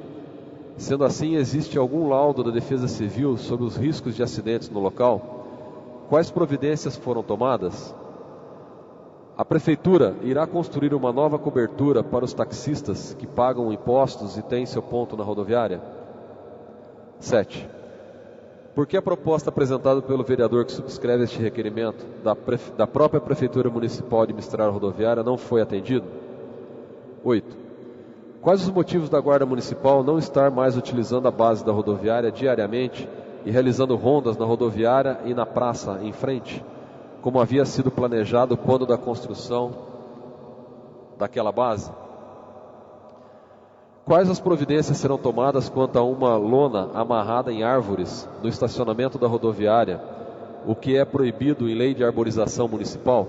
Speaker 1: Sendo assim, existe algum laudo da Defesa Civil sobre os riscos de acidentes no local? Quais providências foram tomadas? A prefeitura irá construir uma nova cobertura para os taxistas que pagam impostos e têm seu ponto na rodoviária? 7. Por que a proposta apresentada pelo vereador que subscreve este requerimento da própria Prefeitura Municipal administrar a rodoviária não foi atendido? 8. Quais os motivos da Guarda Municipal não estar mais utilizando a base da rodoviária diariamente e realizando rondas na rodoviária e na praça em frente, como havia sido planejado quando da construção daquela base? Quais as providências serão tomadas quanto a uma lona amarrada em árvores no estacionamento da rodoviária, o que é proibido em lei de arborização municipal?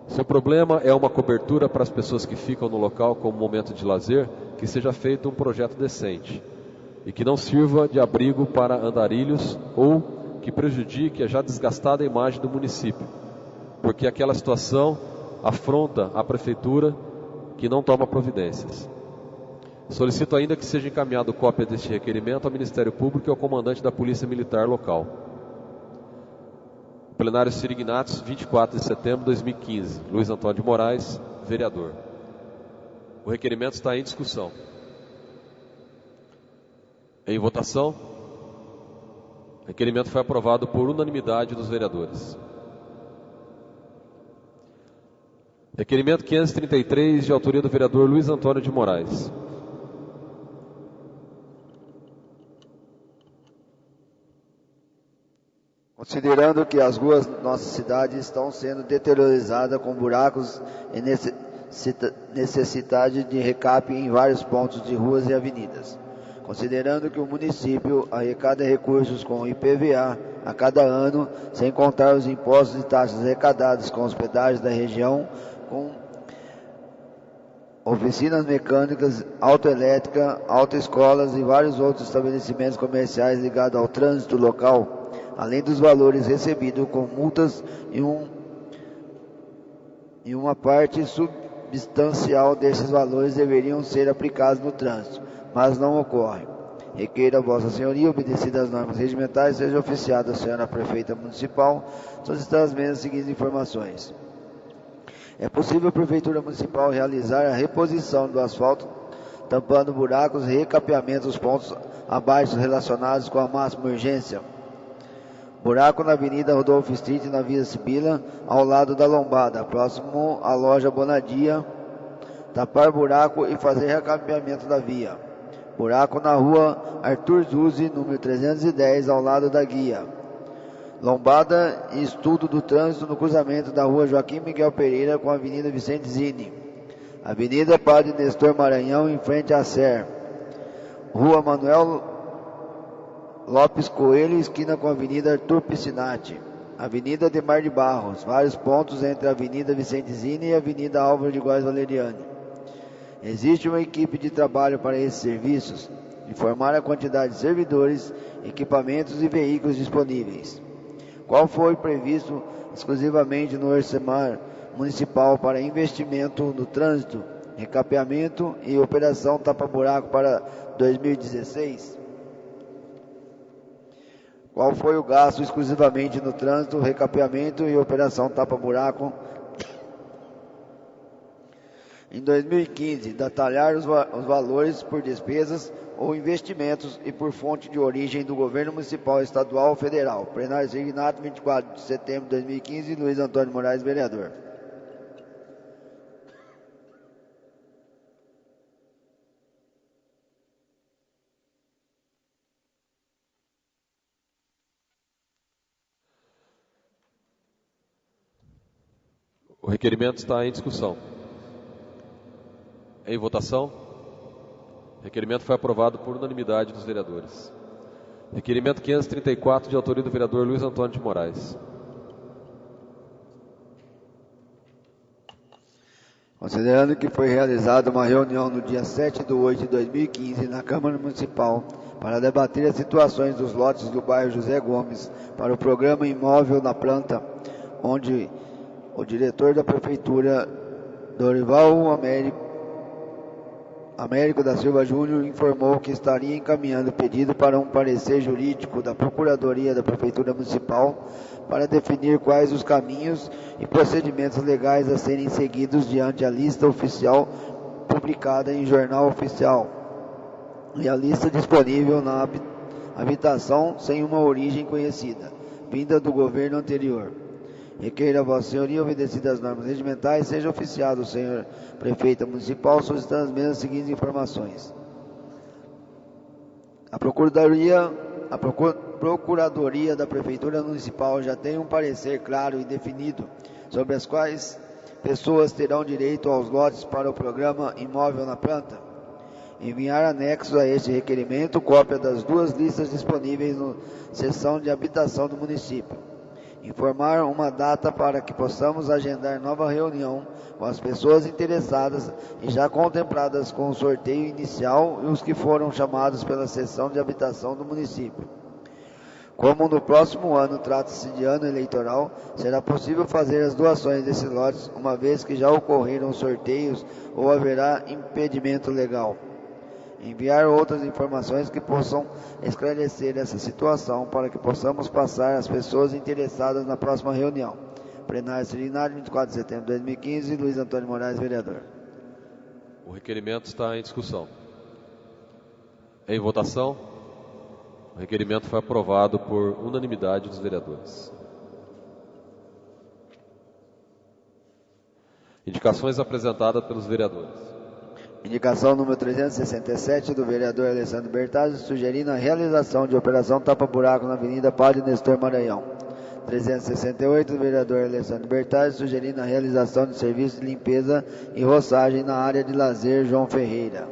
Speaker 1: Se o problema é uma cobertura para as pessoas que ficam no local como momento de lazer, que seja feito um projeto decente e que não sirva de abrigo para andarilhos ou que prejudique a já desgastada imagem do município, porque aquela situação afronta a prefeitura que não toma providências. Solicito ainda que seja encaminhado cópia deste requerimento ao Ministério Público e ao comandante da Polícia Militar local. Plenário Sirignatos, 24 de setembro de 2015. Luiz Antônio de Moraes, vereador. O requerimento está em discussão. Em votação. O requerimento foi aprovado por unanimidade dos vereadores. Requerimento 533, de autoria do vereador Luiz Antônio de Moraes.
Speaker 2: Considerando que as ruas da nossa cidade estão sendo deteriorizadas com buracos e necessidade de recape em vários pontos de ruas e avenidas. Considerando que o município arrecada recursos com IPVA a cada ano, sem contar os impostos e taxas arrecadados com os pedágios da região, com oficinas mecânicas, autoelétrica, autoescolas e vários outros estabelecimentos comerciais ligados ao trânsito local, além dos valores recebidos com multas e uma parte substancial desses valores deveriam ser aplicados no trânsito, mas não ocorre. Requeira a Vossa Senhoria, obedecidas as normas regimentais, seja oficiada a Senhora Prefeita Municipal, solicitar as mesmas seguintes informações. É possível a Prefeitura Municipal realizar a reposição do asfalto, tampando buracos e recapeamento dos pontos abaixo relacionados com a máxima urgência? Buraco na Avenida Rodolfo Street, na Via Sibila, ao lado da Lombada, próximo à loja Bonadia. Tapar buraco e fazer recapeamento da via. Buraco na Rua Arthur Zuzzi, número 310, ao lado da guia. Lombada e estudo do trânsito no cruzamento da Rua Joaquim Miguel Pereira com a Avenida Vicente Zini. Avenida Padre Nestor Maranhão, em frente à SER. Rua Manuel Lopes Coelho, esquina com a Avenida Arthur Piscinati. Avenida Demar de Barros, vários pontos entre a Avenida Vicente Zini e a Avenida Álvaro de Góes Valeriani. Existe uma equipe de trabalho para esses serviços, informar a quantidade de servidores, equipamentos e veículos disponíveis. Qual foi previsto exclusivamente no orçamento municipal para investimento no trânsito, recapeamento e operação tapa-buraco para 2016? Qual foi o gasto exclusivamente no trânsito, recapeamento e operação tapa-buraco em 2015? Detalhar os valores por despesas ou investimentos e por fonte de origem do governo municipal, estadual ou federal. Plenário Sirignato, 24 de setembro de 2015, Luiz Antônio Moraes, vereador.
Speaker 1: O requerimento está em discussão. Em votação. O requerimento foi aprovado por unanimidade dos vereadores. Requerimento 534, de autoria do vereador Luiz Antônio de Moraes.
Speaker 2: Considerando que foi realizada uma reunião no dia 7/8/2015 na Câmara Municipal para debater as situações dos lotes do bairro José Gomes para o programa Imóvel na Planta, onde o diretor da Prefeitura, Dorival Américo da Silva Júnior, informou que estaria encaminhando pedido para um parecer jurídico da Procuradoria da Prefeitura Municipal para definir quais os caminhos e procedimentos legais a serem seguidos diante a lista oficial publicada em Jornal Oficial e a lista disponível na habitação sem uma origem conhecida, vinda do governo anterior. Requeira a Vossa Senhoria, obedecidas as normas regimentais, seja oficiado o senhor Prefeito Municipal solicitando as mesmas seguintes informações. A Procuradoria da Prefeitura Municipal já tem um parecer claro e definido sobre as quais pessoas terão direito aos lotes para o programa Imóvel na Planta. Enviar anexo a este requerimento cópia das duas listas disponíveis na seção de habitação do município. Informar uma data para que possamos agendar nova reunião com as pessoas interessadas e já contempladas com o sorteio inicial e os que foram chamados pela seção de habitação do município. Como no próximo ano trata-se de ano eleitoral, será possível fazer as doações desses lotes, uma vez que já ocorreram sorteios ou haverá impedimento legal. Enviar outras informações que possam esclarecer essa situação para que possamos passar às pessoas interessadas na próxima reunião. Plenário extraordinário, 24 de setembro de 2015, Luiz Antônio Moraes, vereador.
Speaker 1: O requerimento está em discussão. Em votação, o requerimento foi aprovado por unanimidade dos vereadores. Indicações apresentadas pelos vereadores.
Speaker 2: Indicação número 367 do vereador Alessandro Bertazzi, sugerindo a realização de operação tapa-buraco na Avenida Padre Nestor Maranhão. 368 do vereador Alessandro Bertazzi, sugerindo a realização de serviço de limpeza e roçagem na área de lazer João Ferreira.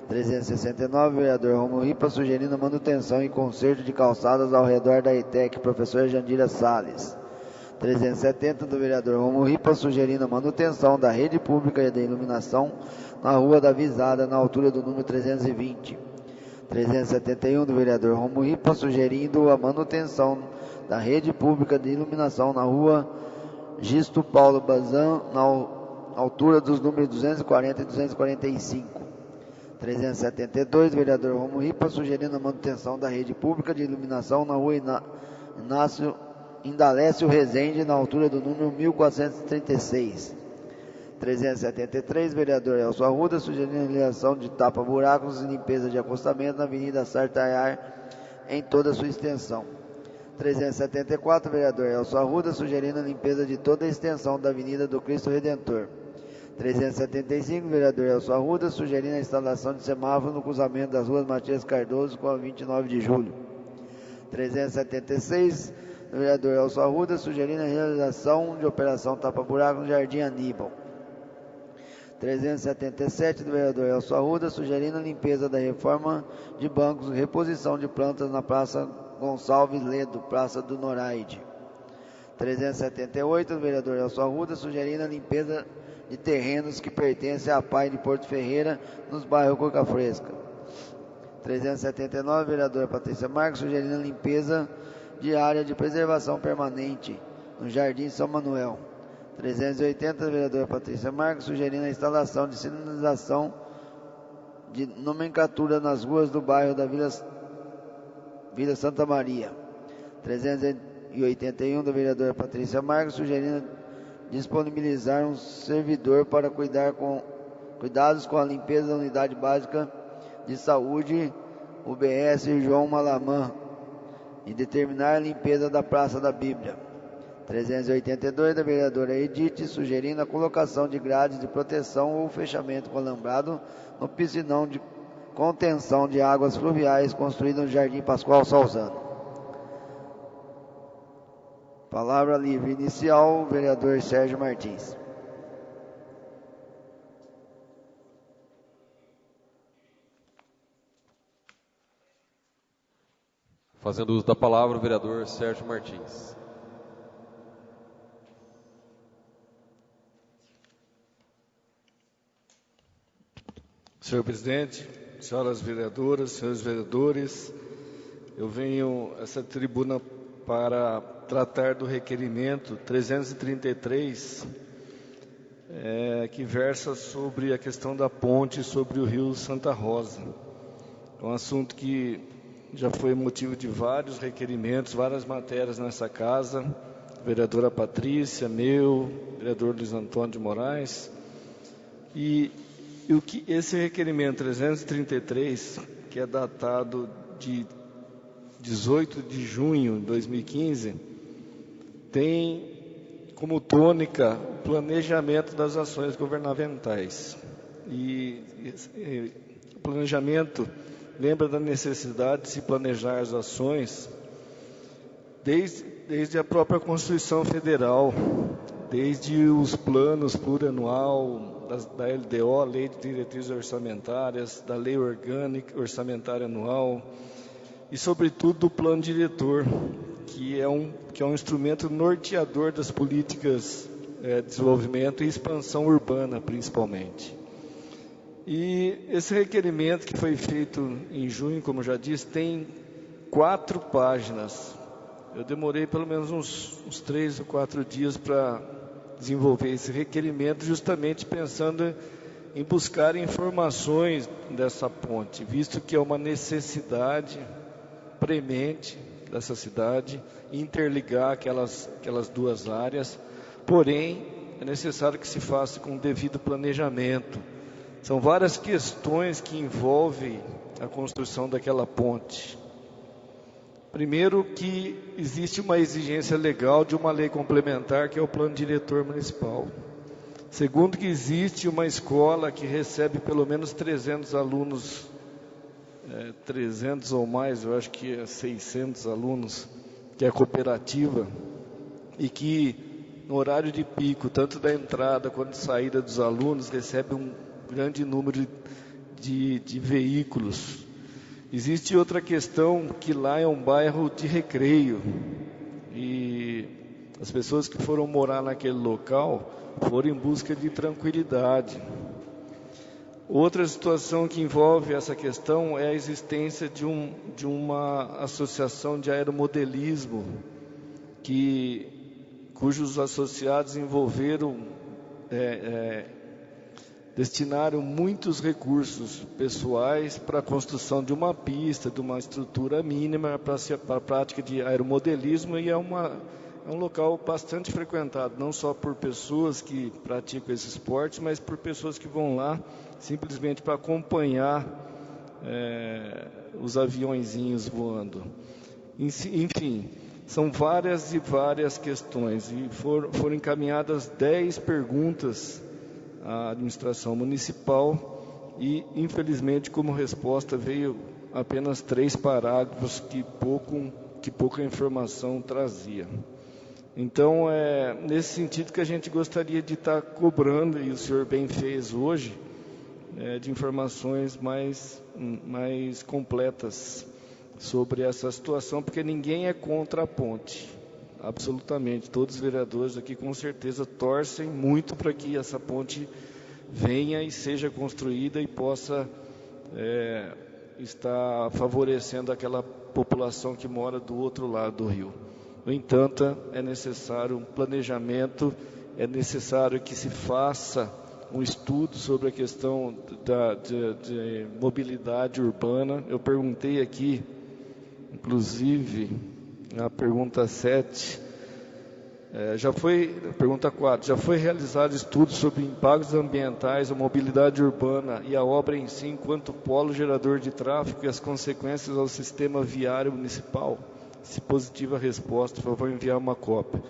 Speaker 2: 369 do vereador Romulo Ripa, sugerindo a manutenção e conserto de calçadas ao redor da ETEC, professora Jandira Salles. 370 do vereador Romulo Ripa, sugerindo a manutenção da rede pública de iluminação na Rua da Visada, na altura do número 320. 371 do vereador Romulo Ripa, sugerindo a manutenção da rede pública de iluminação na Rua Gisto Paulo Bazan, na altura dos números 240 e 245. 372 do vereador Romulo Ripa, sugerindo a manutenção da rede pública de iluminação na Rua Indalécio Rezende, na altura do número 1436. 373, vereador Elcio Arruda, sugerindo a realização de tapa-buracos e limpeza de acostamento na Avenida Sartaiar em toda a sua extensão. 374, vereador Elcio Arruda, sugerindo a limpeza de toda a extensão da Avenida do Cristo Redentor. 375, vereador Elcio Arruda, sugerindo a instalação de semáforo no cruzamento das ruas Matias Cardoso com a 29 de julho. 376, vereador Elcio Arruda, sugerindo a realização de operação tapa-buraco no Jardim Aníbal. 377 do vereador Elcio Arruda, sugerindo a limpeza da reforma de bancos e reposição de plantas na Praça Gonçalves Ledo, Praça do Noraide. 378 do vereador Elcio Arruda, sugerindo a limpeza de terrenos que pertencem à PAI de Porto Ferreira, nos bairros Coca Fresca. 379, vereadora Patrícia Marques, sugerindo a limpeza de área de preservação permanente, no Jardim São Manuel. 380, vereadora Patrícia Marques, sugerindo a instalação de sinalização de nomenclatura nas ruas do bairro da Vila Santa Maria. 381, da vereadora Patrícia Marques, sugerindo disponibilizar um servidor para cuidados com a limpeza da Unidade Básica de Saúde, UBS João Malamã, e determinar a limpeza da Praça da Bíblia. 382, da vereadora Edith, sugerindo a colocação de grades de proteção ou fechamento com alambrado no piscinão de contenção de águas fluviais construído no Jardim Pascoal Salzano. Palavra livre inicial, vereador Sérgio Martins.
Speaker 1: Fazendo uso da palavra, o vereador Sérgio Martins.
Speaker 3: Senhor presidente, senhoras vereadoras, senhores vereadores, eu venho a essa tribuna para tratar do requerimento 333, que versa sobre a questão da ponte sobre o rio Santa Rosa. É um assunto que já foi motivo de vários requerimentos, várias matérias nessa casa, vereadora Patrícia, vereador Luiz Antônio de Moraes, e o que esse requerimento 333, que é datado de 18 de junho de 2015, tem como tônica o planejamento das ações governamentais. E o planejamento lembra da necessidade de se planejar as ações desde a própria Constituição Federal, desde os planos plurianual da LDO, Lei de Diretrizes Orçamentárias, da Lei Orgânica Orçamentária Anual e, sobretudo, do Plano Diretor, que é um instrumento norteador das políticas de desenvolvimento e expansão urbana, principalmente. E esse requerimento que foi feito em junho, como já disse, tem 4 páginas. Eu demorei pelo menos uns 3 ou 4 dias para desenvolver esse requerimento, justamente pensando em buscar informações dessa ponte, visto que é uma necessidade premente dessa cidade, interligar aquelas 2 áreas, porém é necessário que se faça com o devido planejamento. São várias questões que envolvem a construção daquela ponte. Primeiro, que existe uma exigência legal de uma lei complementar, que é o Plano Diretor Municipal. Segundo, que existe uma escola que recebe pelo menos 300 alunos, 300 ou mais, eu acho que é 600 alunos, que é cooperativa, e que no horário de pico, tanto da entrada quanto da saída dos alunos, recebe um grande número de veículos. Existe outra questão, que lá é um bairro de recreio, e as pessoas que foram morar naquele local foram em busca de tranquilidade. Outra situação que envolve essa questão é a existência de uma associação de aeromodelismo, cujos associados destinaram muitos recursos pessoais para a construção de uma pista, de uma estrutura mínima para a prática de aeromodelismo, e é um local bastante frequentado, não só por pessoas que praticam esse esporte, mas por pessoas que vão lá simplesmente para acompanhar os aviõezinhos voando. Enfim, são várias e várias questões, e foram encaminhadas 10 perguntas à administração municipal, e infelizmente como resposta veio apenas 3 parágrafos que pouca informação trazia. Então é nesse sentido que a gente gostaria de estar cobrando, e o senhor bem fez hoje, de informações mais completas sobre essa situação, porque ninguém é contra a ponte. Absolutamente, todos os vereadores aqui com certeza torcem muito para que essa ponte venha e seja construída e possa estar favorecendo aquela população que mora do outro lado do rio. No entanto, é necessário um planejamento, é necessário que se faça um estudo sobre a questão de mobilidade urbana. Eu perguntei aqui, inclusive, na pergunta 7, pergunta 4, já foi realizado estudo sobre impactos ambientais, a mobilidade urbana e a obra em si enquanto polo gerador de tráfego e as consequências ao sistema viário municipal? Se positiva a resposta, por favor, enviar uma cópia.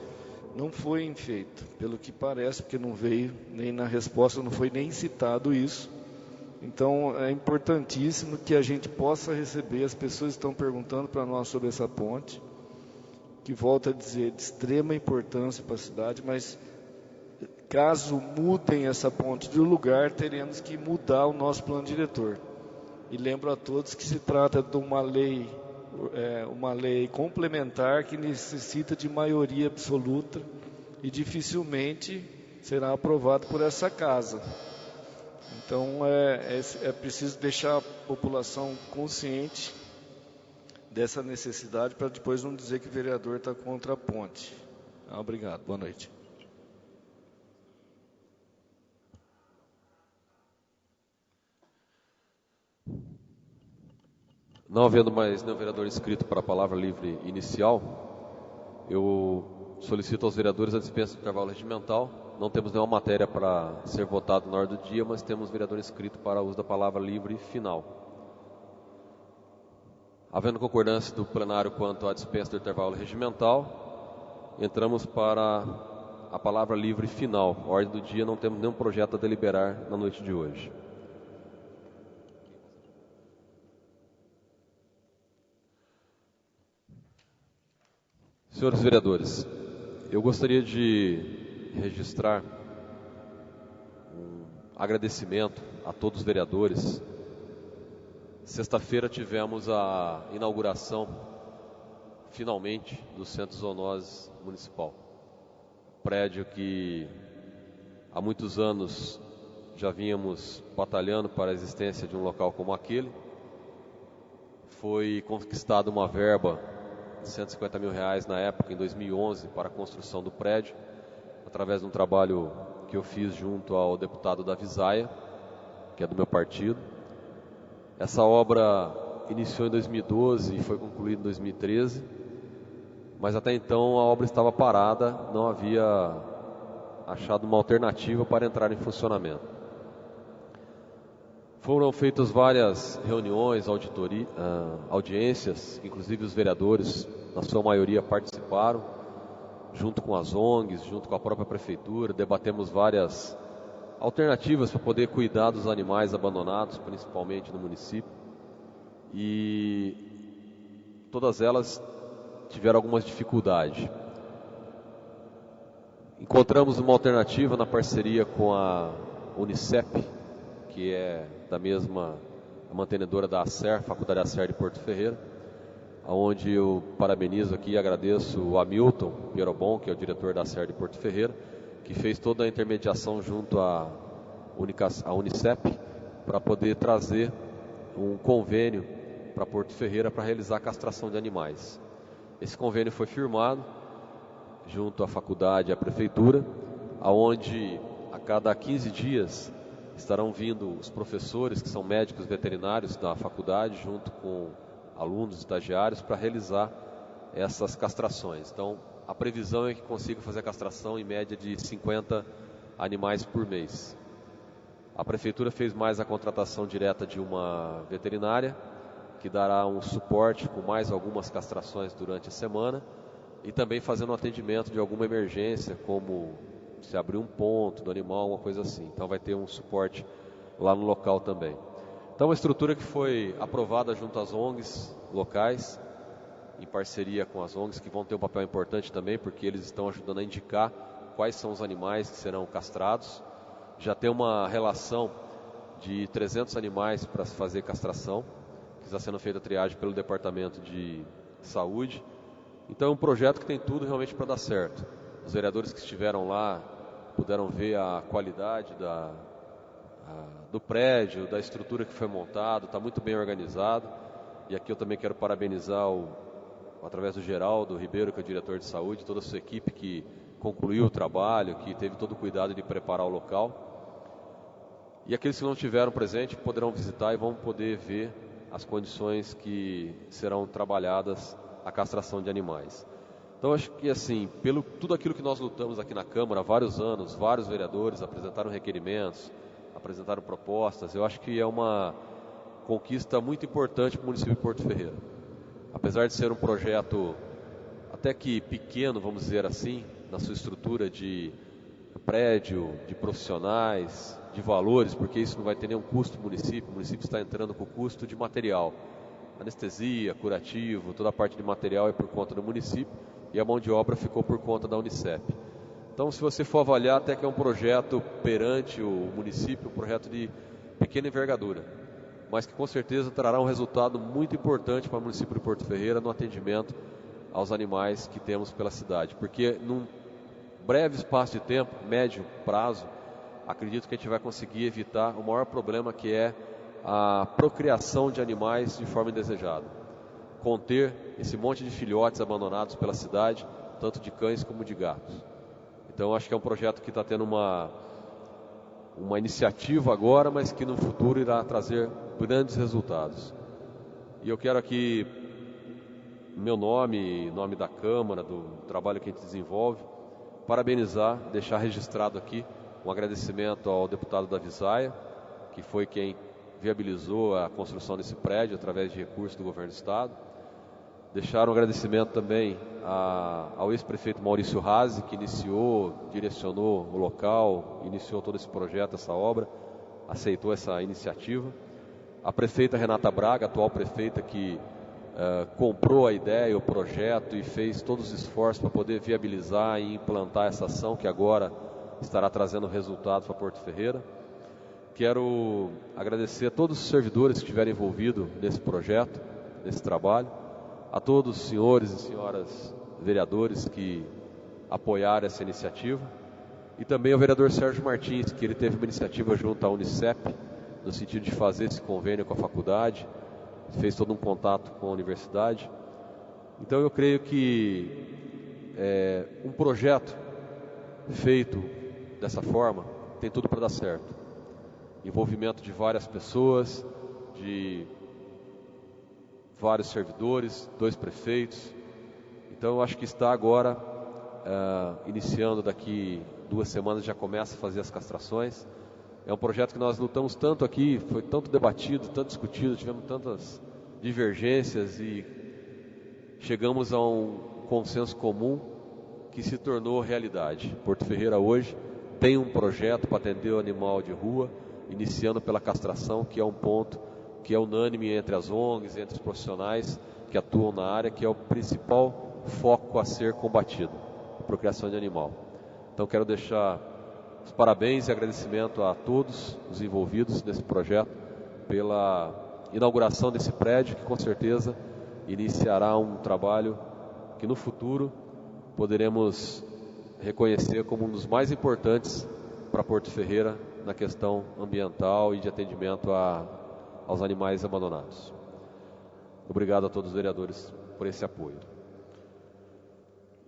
Speaker 3: Não foi feito, pelo que parece, porque não veio, nem na resposta não foi nem citado isso. Então, é importantíssimo que a gente possa receber, as pessoas estão perguntando para nós sobre essa ponte, que, volto a dizer, de extrema importância para a cidade, mas caso mudem essa ponte de lugar, teremos que mudar o nosso plano diretor. E lembro a todos que se trata de uma lei complementar que necessita de maioria absoluta e dificilmente será aprovado por essa casa. Então é preciso deixar a população consciente dessa necessidade para depois não dizer que o vereador está contra a ponte. Obrigado, boa noite.
Speaker 1: Não havendo mais nenhum vereador inscrito para a palavra livre inicial, eu solicito aos vereadores a dispensa do intervalo regimental. Não temos nenhuma matéria para ser votada na ordem do dia, mas temos vereador inscrito para o uso da palavra livre final. Havendo concordância do plenário quanto à dispensa do intervalo regimental, entramos para a palavra livre final. A ordem do dia, não temos nenhum projeto a deliberar na noite de hoje. Senhores vereadores, eu gostaria de registrar um agradecimento a todos os vereadores. Sexta-feira tivemos a inauguração, finalmente, do Centro Zoonoses Municipal. Prédio que há muitos anos já vínhamos batalhando para a existência de um local como aquele. Foi conquistada uma verba de R$150 mil na época, em 2011, para a construção do prédio, através de um trabalho que eu fiz junto ao deputado Davi Zaia, que é do meu partido. Essa obra iniciou em 2012 e foi concluída em 2013, mas até então a obra estava parada, não havia achado uma alternativa para entrar em funcionamento. Foram feitas várias reuniões, audiências, inclusive os vereadores, na sua maioria, participaram, junto com as ONGs, junto com a própria prefeitura. Debatemos várias alternativas para poder cuidar dos animais abandonados, principalmente no município. E todas elas tiveram algumas dificuldades. Encontramos uma alternativa na parceria com a Unicep, que é da mesma mantenedora da ACER, Faculdade ACER de Porto Ferreira, onde eu parabenizo aqui e agradeço o Hamilton Pierobon, que é o diretor da ACER de Porto Ferreira, que fez toda a intermediação junto à Unicep para poder trazer um convênio para Porto Ferreira para realizar a castração de animais. Esse convênio foi firmado junto à faculdade e à prefeitura, onde a cada 15 dias estarão vindo os professores, que são médicos veterinários da faculdade, junto com alunos, estagiários, para realizar essas castrações. Então, a previsão é que consiga fazer a castração em média de 50 animais por mês. A prefeitura fez mais a contratação direta de uma veterinária, que dará um suporte com mais algumas castrações durante a semana, e também fazendo um atendimento de alguma emergência, como se abrir um ponto do animal, uma coisa assim. Então vai ter um suporte lá no local também. Então, uma estrutura que foi aprovada junto às ONGs locais, em parceria com as ONGs, que vão ter um papel importante também, porque eles estão ajudando a indicar quais são os animais que serão castrados. Já tem uma relação de 300 animais para se fazer castração, que está sendo feita a triagem pelo Departamento de Saúde. Então é um projeto que tem tudo realmente para dar certo. Os vereadores que estiveram lá puderam ver a qualidade do prédio, da estrutura que foi montado, está muito bem organizado. E aqui eu também quero parabenizar, através do Geraldo Ribeiro, que é o diretor de saúde, toda a sua equipe que concluiu o trabalho, que teve todo o cuidado de preparar o local. E aqueles que não estiveram presentes poderão visitar e vão poder ver as condições que serão trabalhadas a castração de animais. Então, acho que, assim, pelo tudo aquilo que nós lutamos aqui na Câmara há vários anos, vários vereadores apresentaram requerimentos, apresentaram propostas, eu acho que é uma conquista muito importante para o município de Porto Ferreira. Apesar de ser um projeto até que pequeno, vamos dizer assim, na sua estrutura de prédio, de profissionais, de valores, porque isso não vai ter nenhum custo para o município está entrando com o custo de material. Anestesia, curativo, toda a parte de material é por conta do município e a mão de obra ficou por conta da Unicep. Então, se você for avaliar, até que é um projeto perante o município, um projeto de pequena envergadura, mas que com certeza trará um resultado muito importante para o município de Porto Ferreira no atendimento aos animais que temos pela cidade, porque num breve espaço de tempo, médio prazo, acredito que a gente vai conseguir evitar o maior problema, que é a procriação de animais de forma indesejada. Conter esse monte de filhotes abandonados pela cidade, tanto de cães como de gatos. Então acho que é um projeto que está tendo uma iniciativa agora, mas que no futuro irá trazer grandes resultados. E eu quero aqui, em meu nome, em nome da Câmara, do trabalho que a gente desenvolve, parabenizar, deixar registrado aqui um agradecimento ao deputado Davi Zaia, que foi quem viabilizou a construção desse prédio através de recursos do governo do estado. Deixar um agradecimento também ao ex-prefeito Maurício Razzi, que direcionou o local, iniciou todo esse projeto, essa obra, aceitou essa iniciativa. A prefeita Renata Braga, atual prefeita, que comprou a ideia, o projeto e fez todos os esforços para poder viabilizar e implantar essa ação que agora estará trazendo resultados para Porto Ferreira. Quero agradecer a todos os servidores que estiveram envolvidos nesse projeto, nesse trabalho, a todos os senhores e senhoras vereadores que apoiaram essa iniciativa e também ao vereador Sérgio Martins, que ele teve uma iniciativa junto à Unicep, no sentido de fazer esse convênio com a faculdade, fez todo um contato com a universidade. Então eu creio que um projeto feito dessa forma tem tudo para dar certo. Envolvimento de várias pessoas, de vários servidores, 2 prefeitos. Então eu acho que está agora iniciando, daqui 2 semanas já começa a fazer as castrações. É um projeto que nós lutamos tanto aqui, foi tanto debatido, tanto discutido, tivemos tantas divergências e chegamos a um consenso comum que se tornou realidade. Porto Ferreira hoje tem um projeto para atender o animal de rua, iniciando pela castração, que é um ponto que é unânime entre as ONGs, entre os profissionais que atuam na área, que é o principal foco a ser combatido, a procriação de animal. Então quero deixar os parabéns e agradecimento a todos os envolvidos nesse projeto pela inauguração desse prédio, que com certeza iniciará um trabalho que no futuro poderemos reconhecer como um dos mais importantes para Porto Ferreira na questão ambiental e de atendimento aos animais abandonados. Obrigado a todos os vereadores por esse apoio.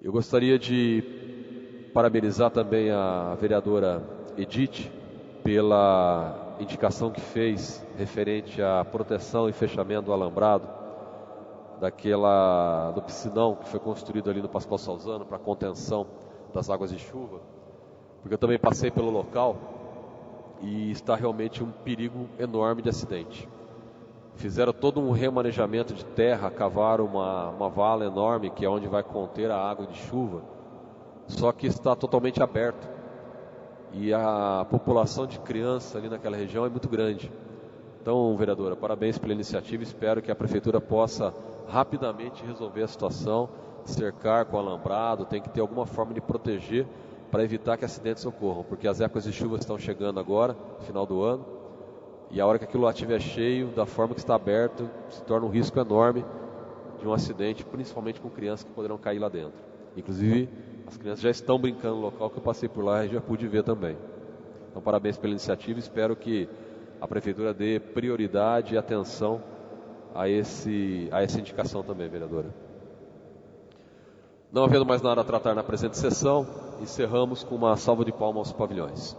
Speaker 1: Eu gostaria de parabenizar também a vereadora Edith pela indicação que fez referente à proteção e fechamento do alambrado do piscinão que foi construído ali no Pascoal Salzano para contenção das águas de chuva, porque eu também passei pelo local e está realmente um perigo enorme de acidente. Fizeram todo um remanejamento de terra, cavaram uma vala enorme que é onde vai conter a água de chuva, só que está totalmente aberto e a população de crianças ali naquela região é muito grande. Então, vereadora, parabéns pela iniciativa, espero que a prefeitura possa rapidamente resolver a situação, cercar com alambrado, tem que ter alguma forma de proteger para evitar que acidentes ocorram, porque as épocas de chuva estão chegando agora, no final do ano, e a hora que aquilo lá estiver cheio, da forma que está aberto, se torna um risco enorme de um acidente, principalmente com crianças que poderão cair lá dentro. Inclusive, as crianças já estão brincando no local, que eu passei por lá e já pude ver também. Então, parabéns pela iniciativa, espero que a prefeitura dê prioridade e atenção a essa indicação também, vereadora. Não havendo mais nada a tratar na presente sessão, encerramos com uma salva de palmas aos pavilhões.